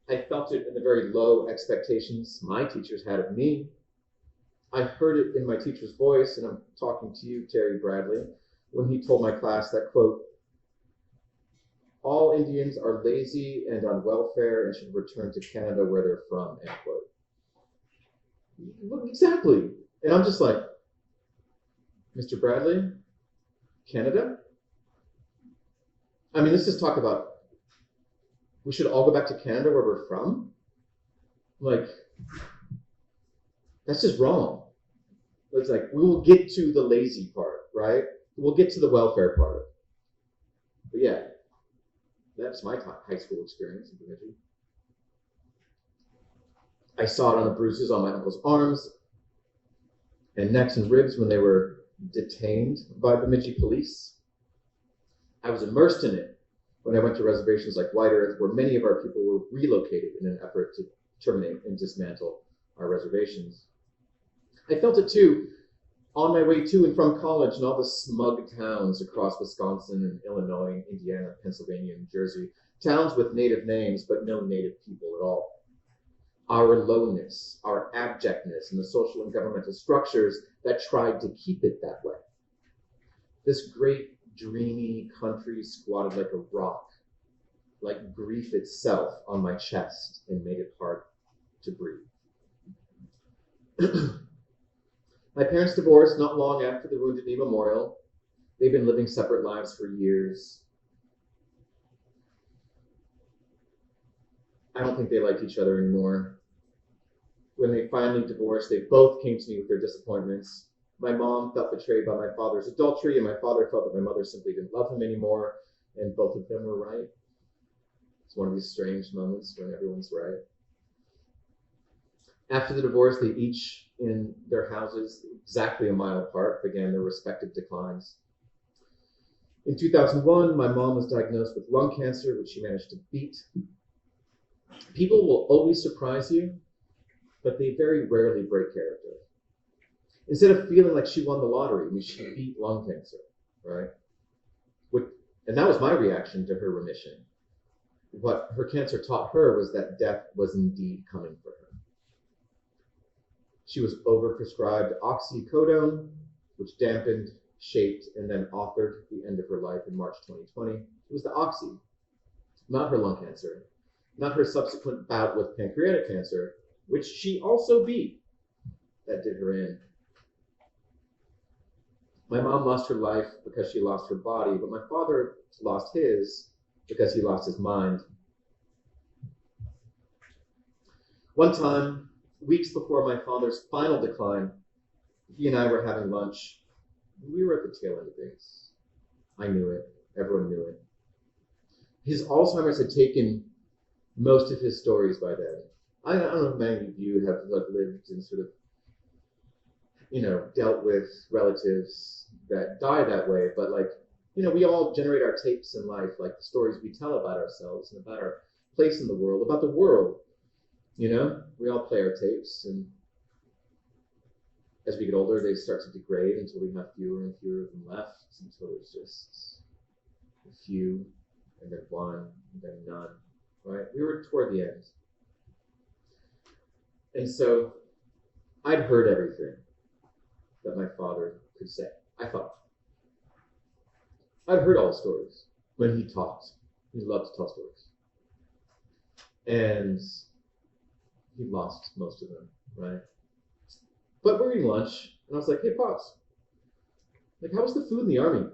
I felt it in the very low expectations my teachers had of me. I heard it in my teacher's voice, and I'm talking to you, Terry Bradley, when he told my class that, quote, all Indians are lazy and on welfare and should return to Canada where they're from, end quote. Exactly. And I'm just like, Mr. Bradley, Canada? I mean, let's just talk about, we should all go back to Canada where we're from? Like, that's just wrong. It's like, we will get to the lazy part, right? We'll get to the welfare part. But yeah, that's my high school experience in Bemidji. I saw it on the bruises on my uncle's arms and necks and ribs when they were detained by Bemidji police. I was immersed in it when I went to reservations like White Earth, where many of our people were relocated in an effort to terminate and dismantle our reservations. I felt it too on my way to and from college in all the smug towns across Wisconsin and Illinois, Indiana, Pennsylvania, and New Jersey, towns with native names but no native people at all. Our lowness, our abjectness, and the social and governmental structures that tried to keep it that way. This great, dreamy country squatted like a rock, like grief itself on my chest, and made it hard to breathe. My parents divorced not long after the Wounded Knee Memorial. They've been living separate lives for years. I don't think they like each other anymore. When they finally divorced, they both came to me with their disappointments. My mom felt betrayed by my father's adultery, and my father felt that my mother simply didn't love him anymore, and both of them were right. It's one of these strange moments when everyone's right. After the divorce, they each, in their houses exactly a mile apart, began their respective declines. In 2001, my mom was diagnosed with lung cancer, which she managed to beat. People will always surprise you, but they very rarely break character. Instead of feeling like she won the lottery, I mean, she beat lung cancer, right? And that was my reaction to her remission. What her cancer taught her was that death was indeed coming for her. She was overprescribed oxycodone, which dampened, shaped, and then authored the end of her life in March 2020. It was the oxy, not her lung cancer, not her subsequent bout with pancreatic cancer, which she also beat, that did her in. My mom lost her life because she lost her body, but my father lost his because he lost his mind. One time, weeks before my father's final decline, he and I were having lunch. We were at the tail end of things. I knew it. Everyone knew it. His Alzheimer's had taken most of his stories by then. I don't know if many of you have lived and sort of, dealt with relatives that die that way, but we all generate our tapes in life, like the stories we tell about ourselves and about our place in the world, about the world. We all play our tapes, and as we get older, they start to degrade until we have fewer and fewer of them left, until there's just a few, and then one, and then none, right? We were toward the end. And so I'd heard everything that my father could say, I thought. I'd heard all the stories when he talked. He loved to tell stories. And he lost most of them, right? But we're eating lunch, and I was like, hey, Pops, how was the food in the Army?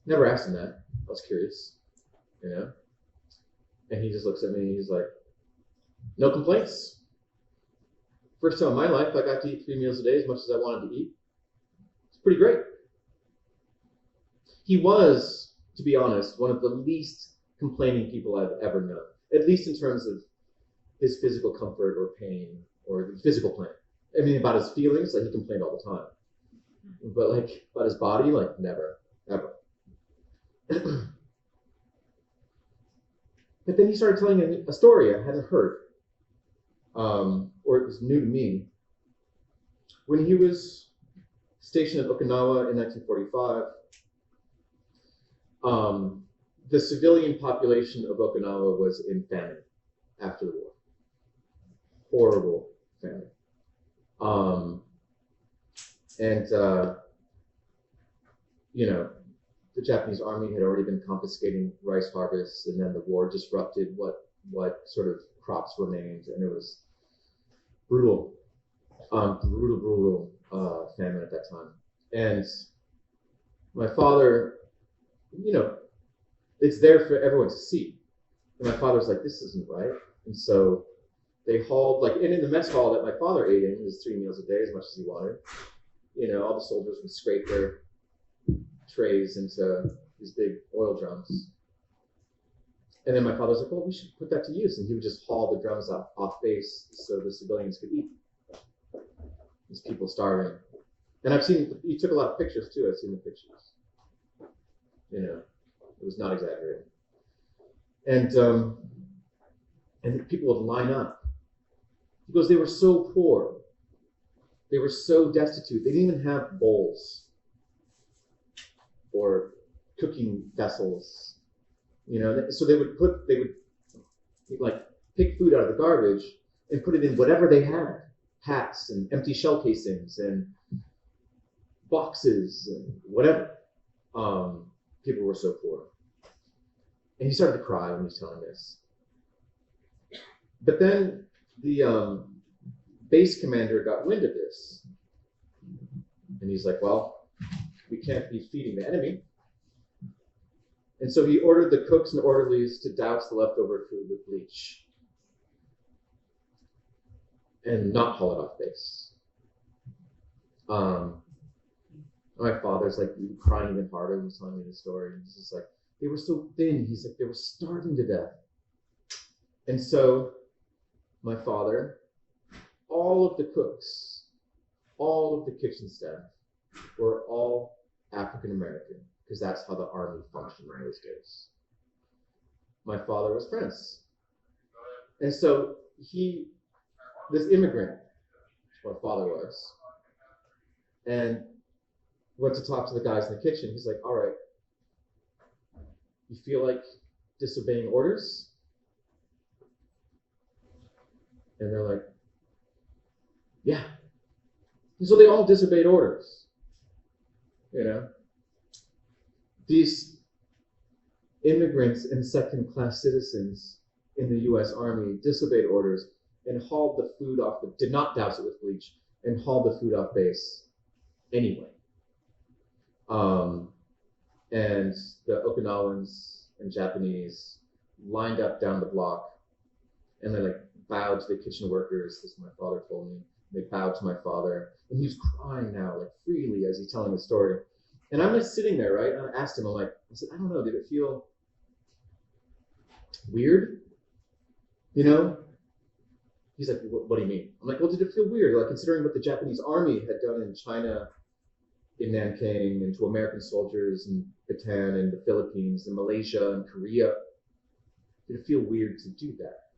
Never asked him that. I was curious, And he just looks at me, and he's like, no complaints. First time in my life, I got to eat 3 meals a day as much as I wanted to eat. It's pretty great. He was, to be honest, one of the least complaining people I've ever known, at least in terms of his physical comfort or pain or the physical pain. I mean, about his feelings, he complained all the time. But about his body, never, ever. But then he started telling a story I hadn't heard, or it was new to me. When he was stationed at Okinawa in 1945, the civilian population of Okinawa was in famine after the war. Horrible famine. The Japanese army had already been confiscating rice harvests, and then the war disrupted what sort of crops remained, and it was brutal famine at that time. And my father, it's there for everyone to see. And my father's like, this isn't right. And so they hauled, and in the mess hall that my father ate in, his 3 meals a day, as much as he wanted, all the soldiers would scrape their trays into these big oil drums. And then my father's like, well, we should put that to use. And he would just haul the drums off base so the civilians could eat. These people starving. And you took a lot of pictures too. I've seen the pictures. It was not exaggerating. And people would line up. He goes, they were so poor. They were so destitute. They didn't even have bowls or cooking vessels. So they would pick food out of the garbage and put it in whatever they had. Hats and empty shell casings and boxes and whatever. People were so poor. And he started to cry when he was telling this. But then the base commander got wind of this. And he's like, well, we can't be feeding the enemy. And so he ordered the cooks and orderlies to douse the leftover food with bleach and not haul it off base. My father's crying even harder when he's telling me the story. He's just like, they were so thin. He's like, they were starving to death. And so my father all of the cooks, all of the kitchen staff were all African American, because that's how the army functioned in those days. My father was Prince. And so this immigrant, my father was, and went to talk to the guys in the kitchen. He's like, all right, you feel like disobeying orders? And they're like, yeah. And so they all disobeyed orders. You know? These immigrants and second-class citizens in the U.S. Army disobeyed orders and hauled the food off, did not douse it with bleach, and hauled the food off base anyway. And the Okinawans and Japanese lined up down the block, and they like bowed to the kitchen workers, as my father told me. They bowed to my father, and he's crying now, like freely as he's telling the story. And I'm just sitting there, right? And I asked him, I said, I don't know, did it feel weird? You know? He's like, what do you mean? I'm like, well, did it feel weird? Like, considering what the Japanese army had done in China, in Nanking, and to American soldiers in Bataan and the Philippines and Malaysia and Korea, did it feel weird to do that?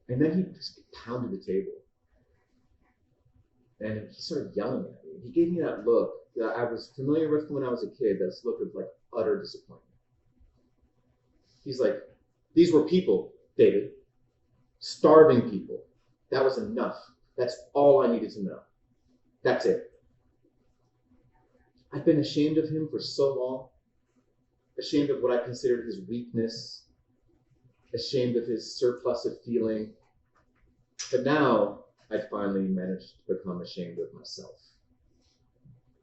And then he just pounded the table. And he started yelling at me. He gave me that look that I was familiar with from when I was a kid, this look of like utter disappointment. He's like, these were people, David. Starving people. That was enough. That's all I needed to know. That's it. I've been ashamed of him for so long. Ashamed of what I considered his weakness. Ashamed of his surplus of feeling. But now I'd finally managed to become ashamed of myself.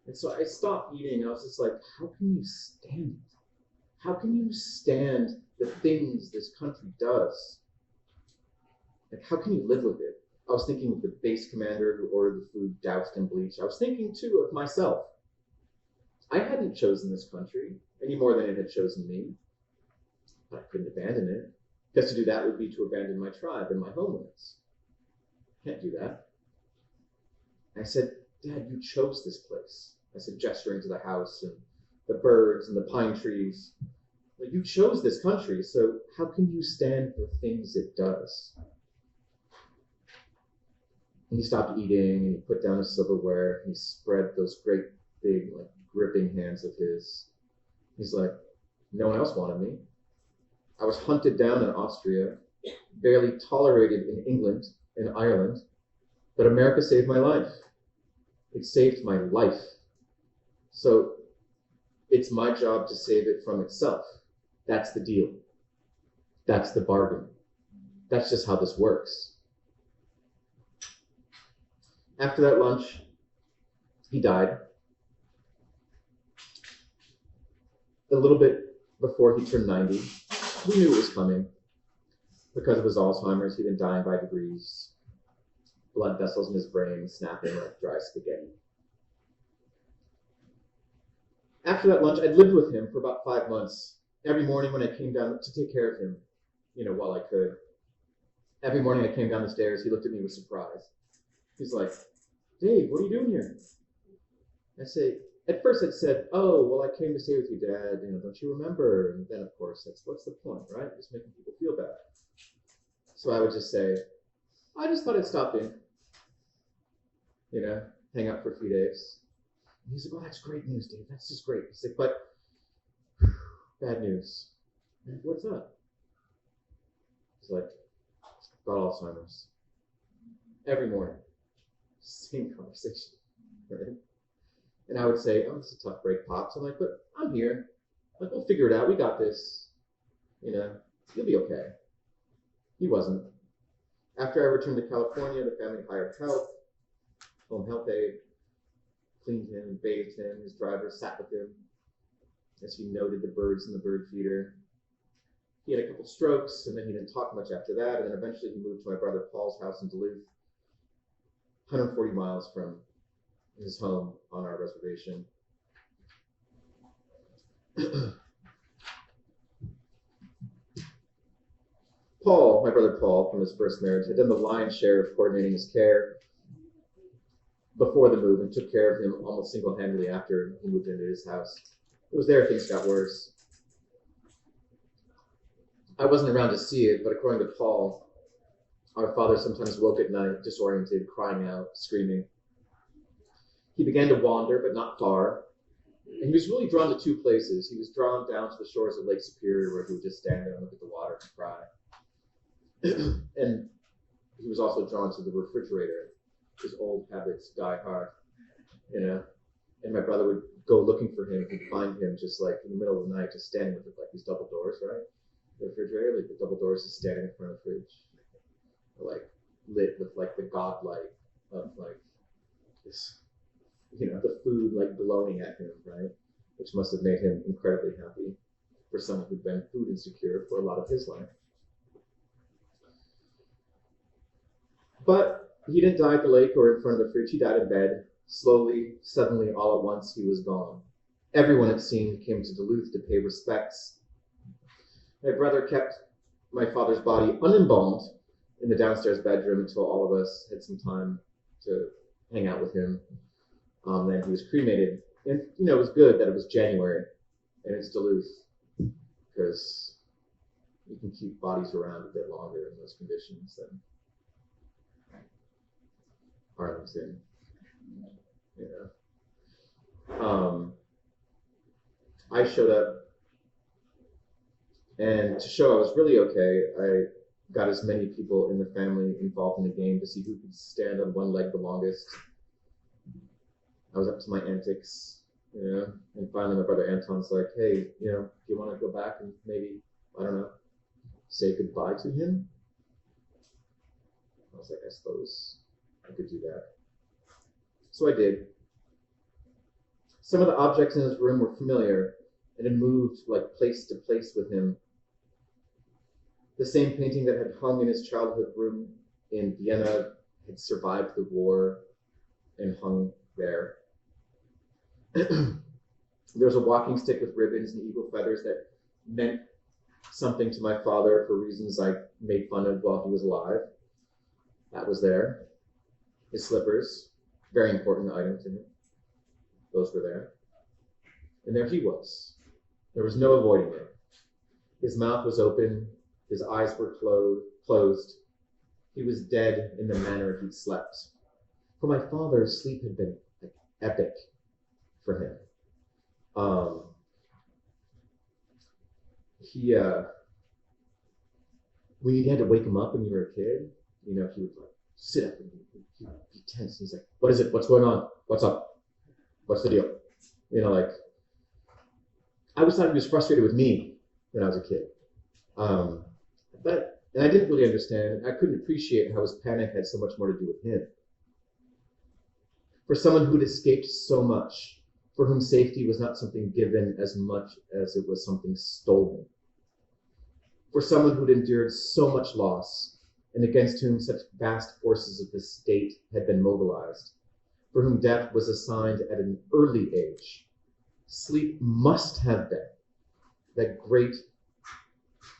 And so I stopped eating. I was just like, how can you stand it? How can you stand the things this country does? Like, how can you live with it? I was thinking of the base commander who ordered the food doused in bleach. I was thinking, too, of myself. I hadn't chosen this country any more than it had chosen me. But I couldn't abandon it. Because to do that would be to abandon my tribe and my homelands. Can't do that. I said, Dad, you chose this place. I said, gesturing to the house and the birds and the pine trees. Like, you chose this country, so how can you stand the things it does? And he stopped eating, and he put down his silverware, and he spread those great, big, like, gripping hands of his. He's like, no one else wanted me. I was hunted down in Austria, barely tolerated in England and Ireland, but America saved my life. It saved my life. So it's my job to save it from itself. That's the deal. That's the bargain. That's just how this works. After that lunch, he died. A little bit before he turned 90, we knew it was coming. Because of his Alzheimer's, he'd been dying by degrees. Blood vessels in his brain snapping like dry spaghetti. After that lunch, I'd lived with him for about 5 months. Every morning when I came down to take care of him, while I could. Every morning I came down the stairs, he looked at me with surprise. He's like, Dave, what are you doing here? At first I'd said, oh, well, I came to stay with you, Dad. Don't you remember? And then, of course, what's the point, right? Just making people feel bad. So I would just say, I just thought I'd stop in. Hang out for a few days. And he's like, oh, that's great news, Dave. That's just great. He's like, but bad news. And what's up? He's like, got Alzheimer's. Every morning. Same conversation. Right? And I would say, oh, it's a tough break, Pops. I'm like, but I'm here. Like, we'll figure it out. We got this. You'll be okay. He wasn't. After I returned to California, the family hired home health aide, cleaned him, bathed him. His driver sat with him as he noted the birds in the bird feeder. He had a couple strokes, and then he didn't talk much after that. And then eventually he moved to my brother Paul's house in Duluth, 140 miles from his home on our reservation. Paul, my brother Paul, from his first marriage, had done the lion's share of coordinating his care before the move and took care of him almost single-handedly after he moved into his house. It was there things got worse. I wasn't around to see it, but according to Paul, our father sometimes woke at night, disoriented, crying out, screaming. He began to wander, but not far, and he was really drawn to two places. He was drawn down to the shores of Lake Superior, where he would just stand there and look at the water and cry. And he was also drawn to the refrigerator. His old habits die hard, and my brother would go looking for him. He'd find him just like in the middle of the night, just standing with like these double doors, right? The refrigerator, like the double doors, just standing in front of the fridge, like lit with like the god light of like this, the food like glowing at him, right? Which must have made him incredibly happy for someone who'd been food insecure for a lot of his life. But he didn't die at the lake or in front of the fridge. He died in bed. Slowly, suddenly, all at once, he was gone. Everyone, it seemed, came to Duluth to pay respects. My brother kept my father's body unembalmed in the downstairs bedroom until all of us had some time to hang out with him. Then he was cremated. And, it was good that it was January and it's Duluth, because you can keep bodies around a bit longer in those conditions than Arlington. I showed up, and to show I was really okay, I got as many people in the family involved in the game to see who could stand on one leg the longest. I was up to my antics, and finally my brother Anton's like, hey, do you want to go back and maybe, I don't know, say goodbye to him? I was like, I suppose I could do that. So I did. Some of the objects in his room were familiar, and had moved like place to place with him. The same painting that had hung in his childhood room in Vienna had survived the war and hung there. There was a walking stick with ribbons and eagle feathers that meant something to my father for reasons I made fun of while he was alive. That was there. His slippers, very important item to him. Those were there. And there he was. There was no avoiding it. His mouth was open. His eyes were closed. He was dead in the manner he'd slept. For my father, sleep had been epic for him. When you had to wake him up when you were a kid, he would like sit up and he'd be tense. He's like, what is it? What's going on? What's up? What's the deal? I always thought he was frustrated with me when I was a kid. And I didn't really understand. I couldn't appreciate how his panic had so much more to do with him. For someone who'd escaped so much, for whom safety was not something given as much as it was something stolen. For someone who'd endured so much loss, and against whom such vast forces of the state had been mobilized, for whom death was assigned at an early age, sleep must have been that great,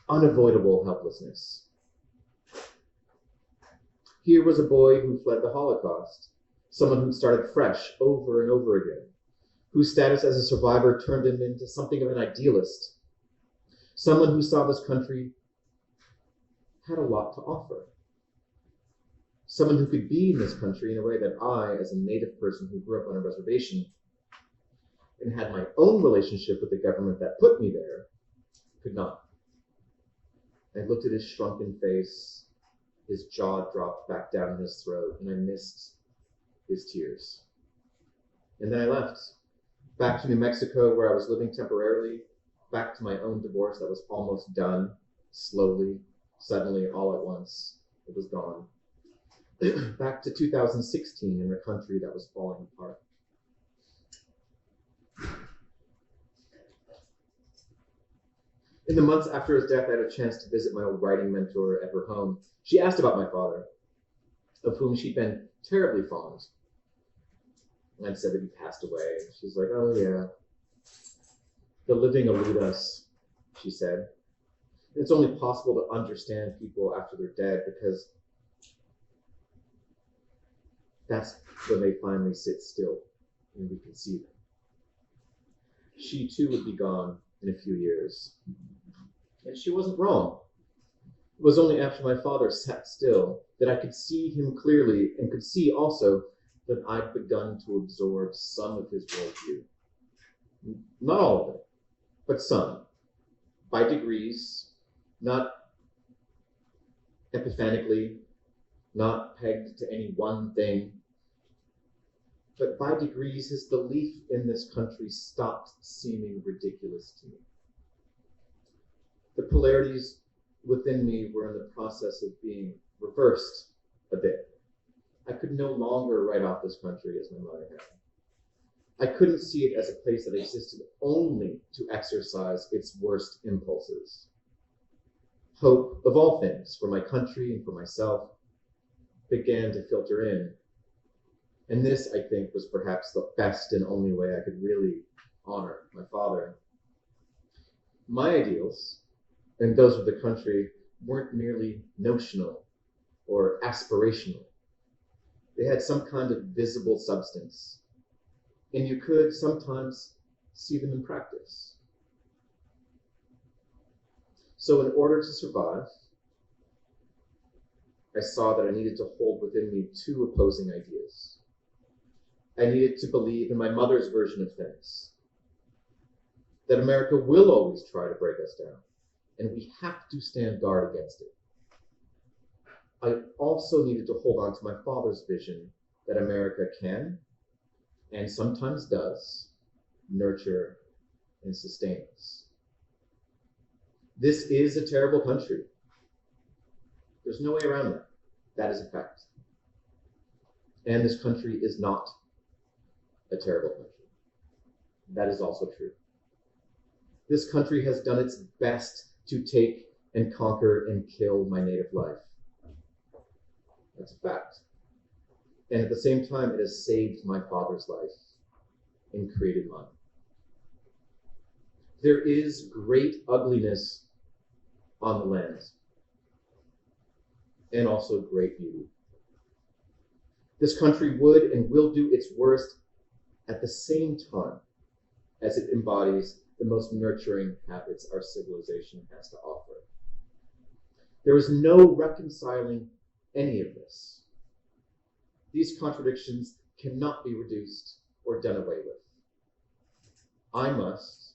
unavoidable helplessness. Here was a boy who fled the Holocaust, someone who started fresh over and over again, whose status as a survivor turned him into something of an idealist, someone who saw this country had a lot to offer, someone who could be in this country in a way that I, as a Native person who grew up on a reservation and had my own relationship with the government that put me there, could not. I looked at his shrunken face, his jaw dropped back down in his throat, and I missed his tears. And then I left, back to New Mexico, where I was living temporarily, back to my own divorce that was almost done, slowly, suddenly, all at once, it was gone. Back to 2016 in a country that was falling apart. In the months after his death, I had a chance to visit my old writing mentor at her home. She asked about my father, of whom she'd been terribly fond. And I'd said that he passed away. She's like, oh yeah, the living elude us, she said. It's only possible to understand people after they're dead, because that's when they finally sit still and we can see them. She too would be gone in a few years. And she wasn't wrong. It was only after my father sat still that I could see him clearly, and could see also that I'd begun to absorb some of his worldview. Not all of it, but some. By degrees, not epiphanically, not pegged to any one thing, but by degrees his belief in this country stopped seeming ridiculous to me. The polarities within me were in the process of being reversed a bit. I could no longer write off this country as my mother had. I couldn't see it as a place that existed only to exercise its worst impulses. Hope of all things for my country and for myself began to filter in. And this, I think, was perhaps the best and only way I could really honor my father. My ideals, and those of the country, weren't merely notional or aspirational. They had some kind of visible substance, and you could sometimes see them in practice. So in order to survive, I saw that I needed to hold within me two opposing ideas. I needed to believe in my mother's version of things, that America will always try to break us down, and we have to stand guard against it. I also needed to hold on to my father's vision that America can, and sometimes does, nurture and sustain us. This is a terrible country. There's no way around that. That is a fact. And this country is not a terrible country. That is also true. This country has done its best to take and conquer and kill my native life. That's a fact. And at the same time, it has saved my father's life and created mine. There is great ugliness on the land, and also great beauty. This country would and will do its worst at the same time as it embodies the most nurturing habits our civilization has to offer. There is no reconciling any of this. These contradictions cannot be reduced or done away with. I must,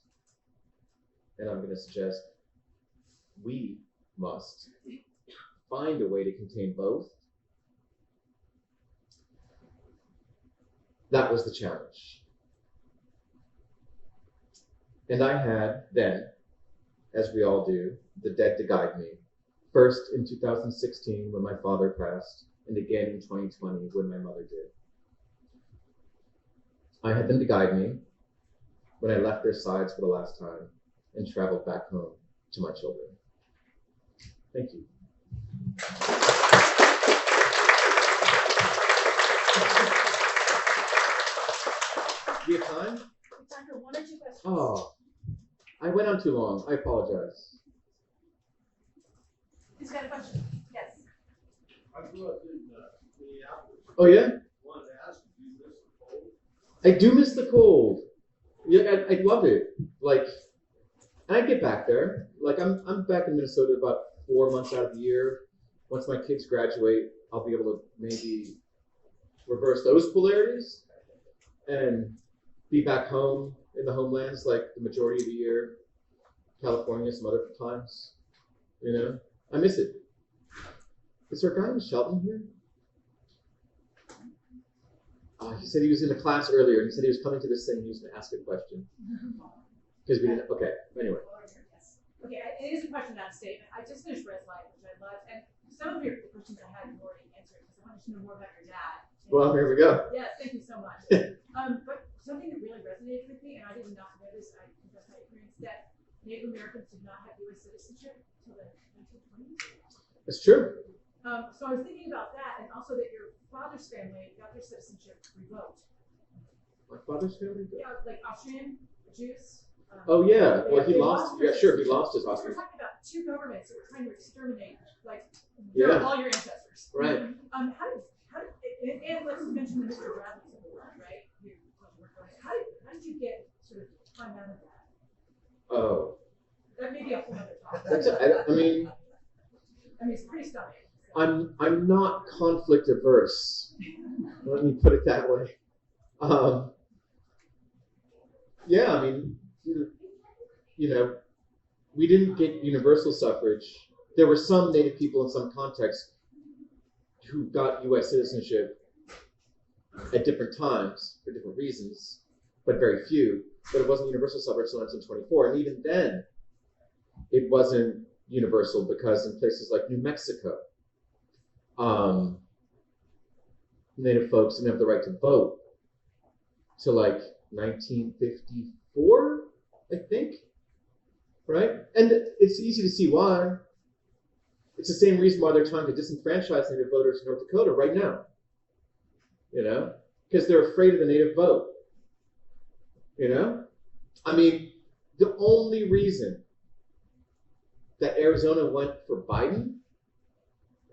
and I'm going to suggest we must, find a way to contain both. That was the challenge. And I had then, as we all do, the dead to guide me. First in 2016 when my father passed, and again in 2020 when my mother did. I had them to guide me when I left their sides for the last time and traveled back home to my children. Thank you. Do you have time? Time for one or two questions. Oh, I went on too long. I apologize. Who's got a question? Yes. I grew up in Minneapolis. Oh yeah? Wanted to ask, do you miss the cold? I do miss the cold. Yeah, I love it. Like, and I get back there. Like, I'm back in Minnesota about 4 months out of the year. Once my kids graduate, I'll be able to maybe reverse those polarities and be back home in the homelands like the majority of the year. California, some other times. You know, I miss it. Is there a guy in Shelton here? He said he was in the class earlier, and he said he was coming to this thing and he was going to ask a question. Because we didn't, okay, anyway. Yes. Okay, it is a question, not a statement. I just finished Red Light, which I loved, and some of your questions I had you already answered because I wanted to know more about your dad. Well, here we go. Yes, thank you so much. But something that really resonated with me, and I did not know this, I confess my ignorance, that Native Americans did not have U.S. citizenship until the 1920s. It's true. So I was thinking about that, and also that your father's family got their citizenship revoked. My father's family? Yeah, like Austrian Jews. Oh yeah, well he they lost. Yeah, sure, he lost his We're Oscar. talking about two governments that were trying to exterminate, like, Yeah. all your ancestors. Right. How did, and let's mention the Mr. Bradley Civil War, right? How did you get sort of climb out of that? Oh, That may be a whole other topic. I mean, it's pretty stunning. I'm not conflict averse. Let me put it that way. Yeah, I mean, you know, we didn't get universal suffrage. There were some Native people in some contexts who got U.S. citizenship at different times for different reasons, but very few. But it wasn't universal suffrage until 1924, and even then, it wasn't universal because in places like New Mexico, Native folks didn't have the right to vote till like 1954, I think, right? And it's easy to see why. It's the same reason why they're trying to disenfranchise Native voters in North Dakota right now, you know, because they're afraid of the Native vote, you know? I mean, the only reason that Arizona went for Biden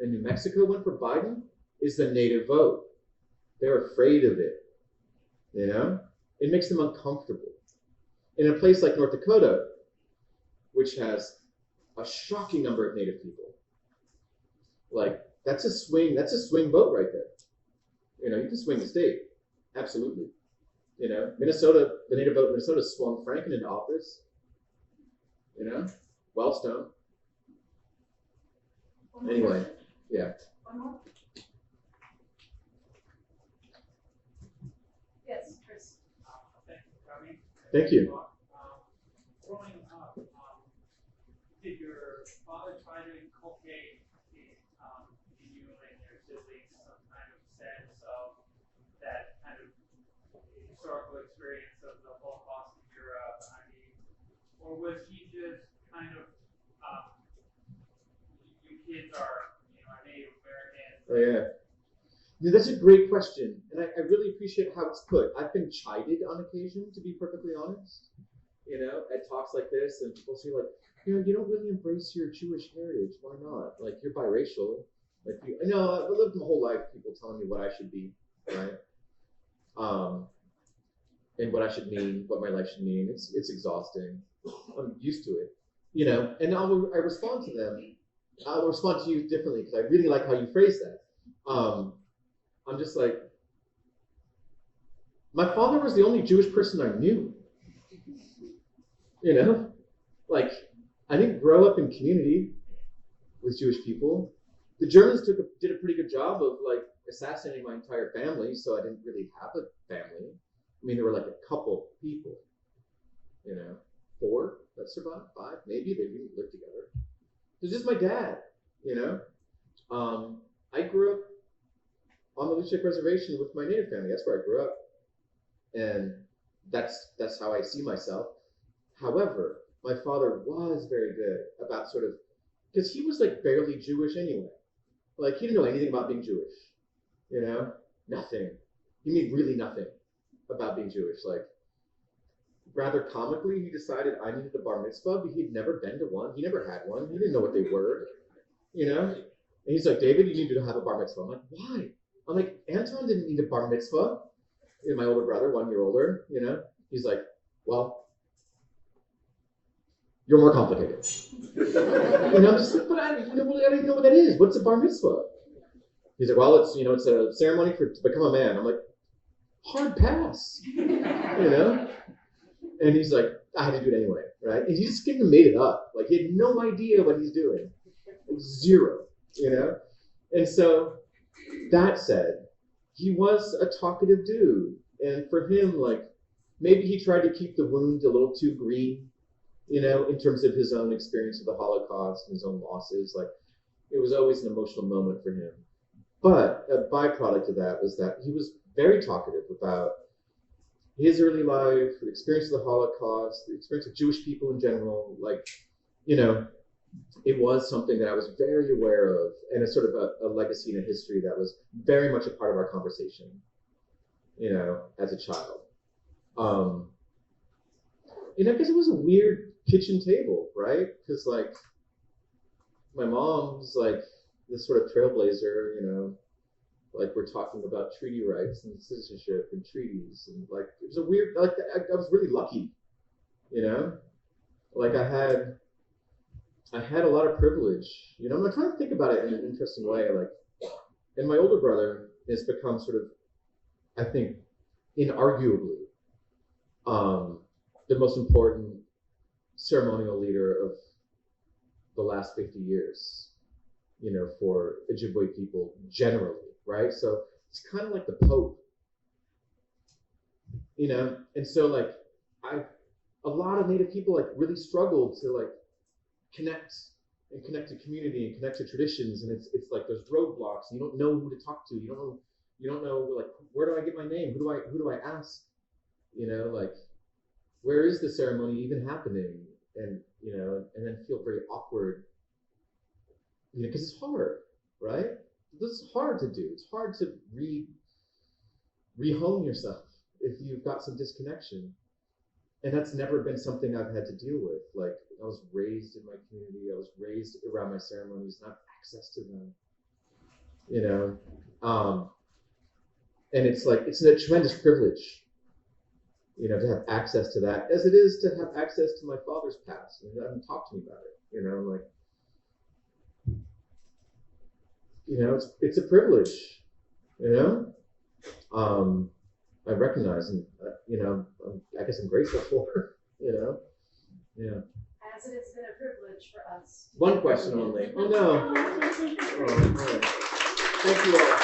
and New Mexico went for Biden is the Native vote. They're afraid of it, you know? It makes them uncomfortable. In a place like North Dakota, which has a shocking number of Native people, like that's a swing vote right there. You know, you can swing the state, absolutely. You know, Minnesota, the Native vote in Minnesota swung Franken into office. You know, Wellstone. Anyway, yeah. Yes, Chris. Thanks for coming. Thank you. Growing up, did your father try to inculcate in you and your siblings some kind of sense of that kind of historical experience of the Holocaust in Europe? I mean, or was he just kind of, you kids are, Native American? Oh yeah. That's a great question, and I really appreciate how it's put. I've been chided on occasion, to be perfectly honest. You know, at talks like this, and people say like, you don't really embrace your Jewish heritage. Why not? Like, you're biracial. Like, I know I've lived my whole life people telling me what I should be, right? And what I should mean, what my life should mean. It's exhausting. I'm used to it, you know. And I respond to them. I'll respond to you differently because I really like how you phrase that. I'm just like, my father was the only Jewish person I knew. You know, like I didn't grow up in community with Jewish people. The Germans did a pretty good job of like assassinating my entire family, so I didn't really have a family. I mean, there were like a couple people, you know, 4 that survived, 5 maybe. They didn't live together. It was just my dad, you know. I grew up on the Leech Lake Reservation with my Native family. That's where I grew up, and that's how I see myself. However, my father was very good about sort of, because he was like barely Jewish anyway. Like he didn't know anything about being Jewish, you know, nothing. He knew really nothing about being Jewish. Like rather comically, he decided I needed a bar mitzvah, but he'd never been to one. He never had one. He didn't know what they were, you know. And he's like, David, you need to have a bar mitzvah. I'm like, why? I'm like, Anton didn't need a bar mitzvah. And my older brother, 1 year older, you know. He's like, well, you're more complicated. And I'm just like, but I don't even know what that is. What's a bar mitzvah? He's like, well, it's a ceremony to become a man. I'm like, hard pass, you know? And he's like, I had to do it anyway, right? And he just kind of made it up. Like he had no idea what he's doing. Like, 0, you know? And so that said, he was a talkative dude. And for him, like, maybe he tried to keep the wound a little too green, you know, in terms of his own experience of the Holocaust and his own losses. Like, it was always an emotional moment for him. But a byproduct of that was that he was very talkative about his early life, the experience of the Holocaust, the experience of Jewish people in general. Like, you know, it was something that I was very aware of, and it's sort of a legacy and a history that was very much a part of our conversation, you know, as a child. and I guess it was a weird kitchen table, right? Because like my mom's like this sort of trailblazer, like we're talking about treaty rights and citizenship and treaties, and like it was a weird, like I was really lucky, like I had a lot of privilege, I'm trying to think about it in an interesting way, like, and my older brother has become sort of, I think, inarguably, the most important ceremonial leader of the last 50 years, for Ojibwe people generally, right? So it's kind of like the Pope, and so like a lot of Native people like really struggled to like connect to community and connect to traditions, and it's like there's roadblocks, and you don't know who to talk to, you don't know like where do I get my name, who do I ask, like where is the ceremony even happening, and and then feel very awkward, because it's hard, right? This is hard to do. It's hard to rehome yourself if you've got some disconnection. And that's never been something I've had to deal with. Like, I was raised in my community. I was raised around my ceremonies, and I have access to them, and it's like, it's a tremendous privilege, to have access to that, as it is to have access to my father's past and have him talk to me about it, like, it's a privilege, I recognize, and I guess I'm grateful for, yeah. As it has been a privilege for us. One question only. Oh no. Oh, thank you all.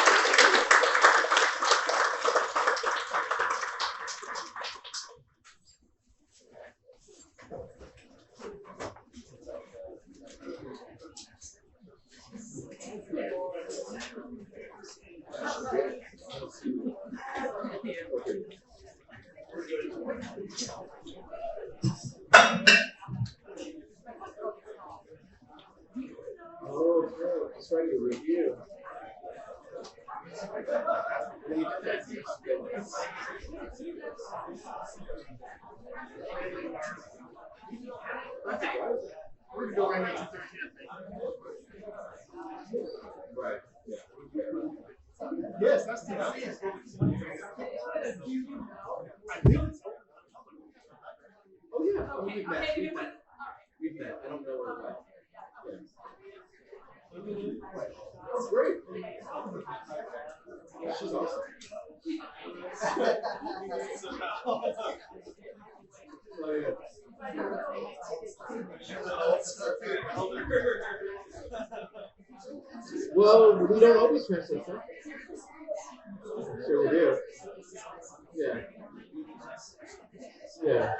Oh, no, it's ready to review. We're going into 13th. Right. Yes, that's the I think it's Oh yeah. Oh, Okay, we've met. okay, We've met. We've met. I don't know her well. Yeah. Oh, great. Yeah, she's awesome. Oh, yeah. Well, we don't always translate that. Sure we do. Yeah. Yeah.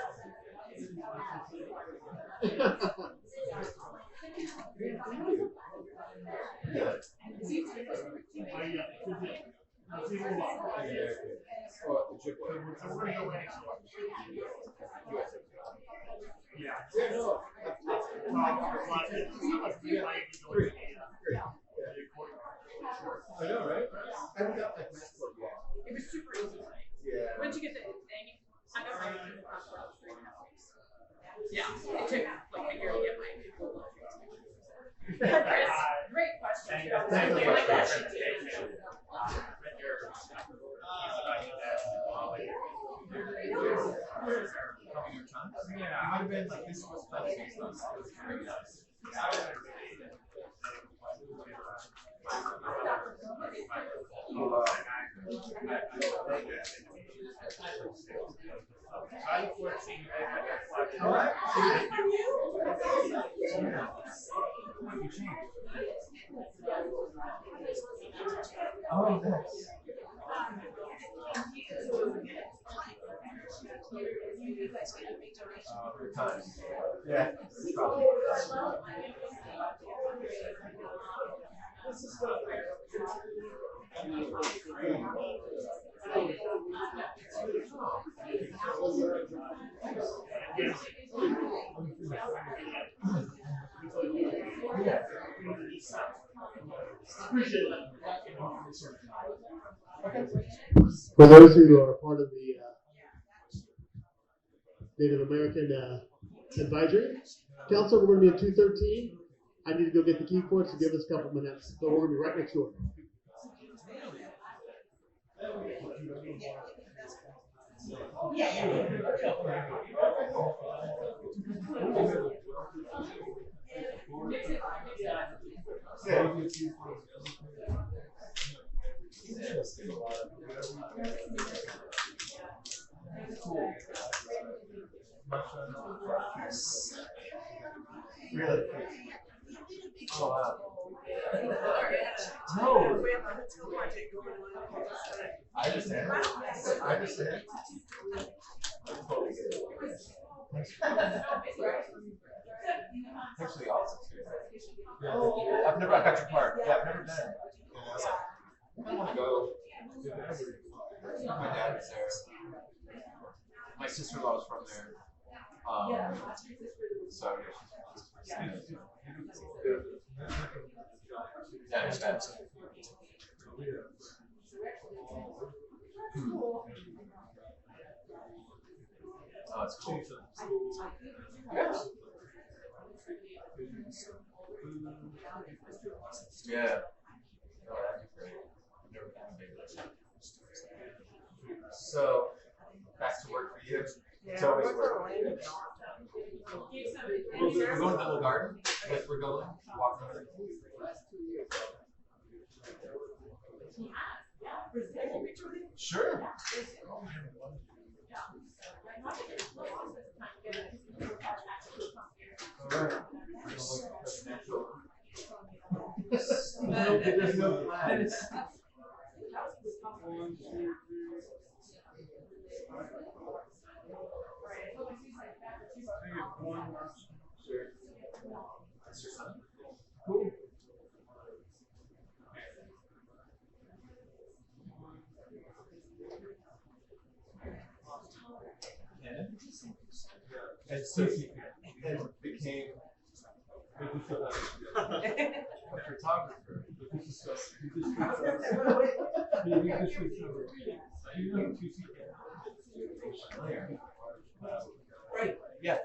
I know, right? I haven't got that passport yet. It was super easy. Yeah. Once you get the thing, I got my passport in 3.5 weeks. Yeah, it took like a year to get mine. Chris, great question. Thank you. My question. yeah, I've been like this was Oh, nice. Good times. Yeah. For those who are part of the Native American Advisory Council. We're going to be at 2:13. I need to go get the key points, so give us a couple minutes. So we're going to be right next door. Really? Oh, wow. No. I understand. I understand. Actually, awesome. I've got your card. Yeah, I've never been. I want to go. My dad was there. My sister-in-law was from there. So yeah, yeah, it's bad. Oh, it's cool. Yeah. Oh, that'd be great. Never been a big one. So, back to work for you. It's always work. We're going to the little garden. Like we're going, walking over. Sure. There's no plans. Sure. That's your son. Cool. And so it became a photographer. Right. Yeah.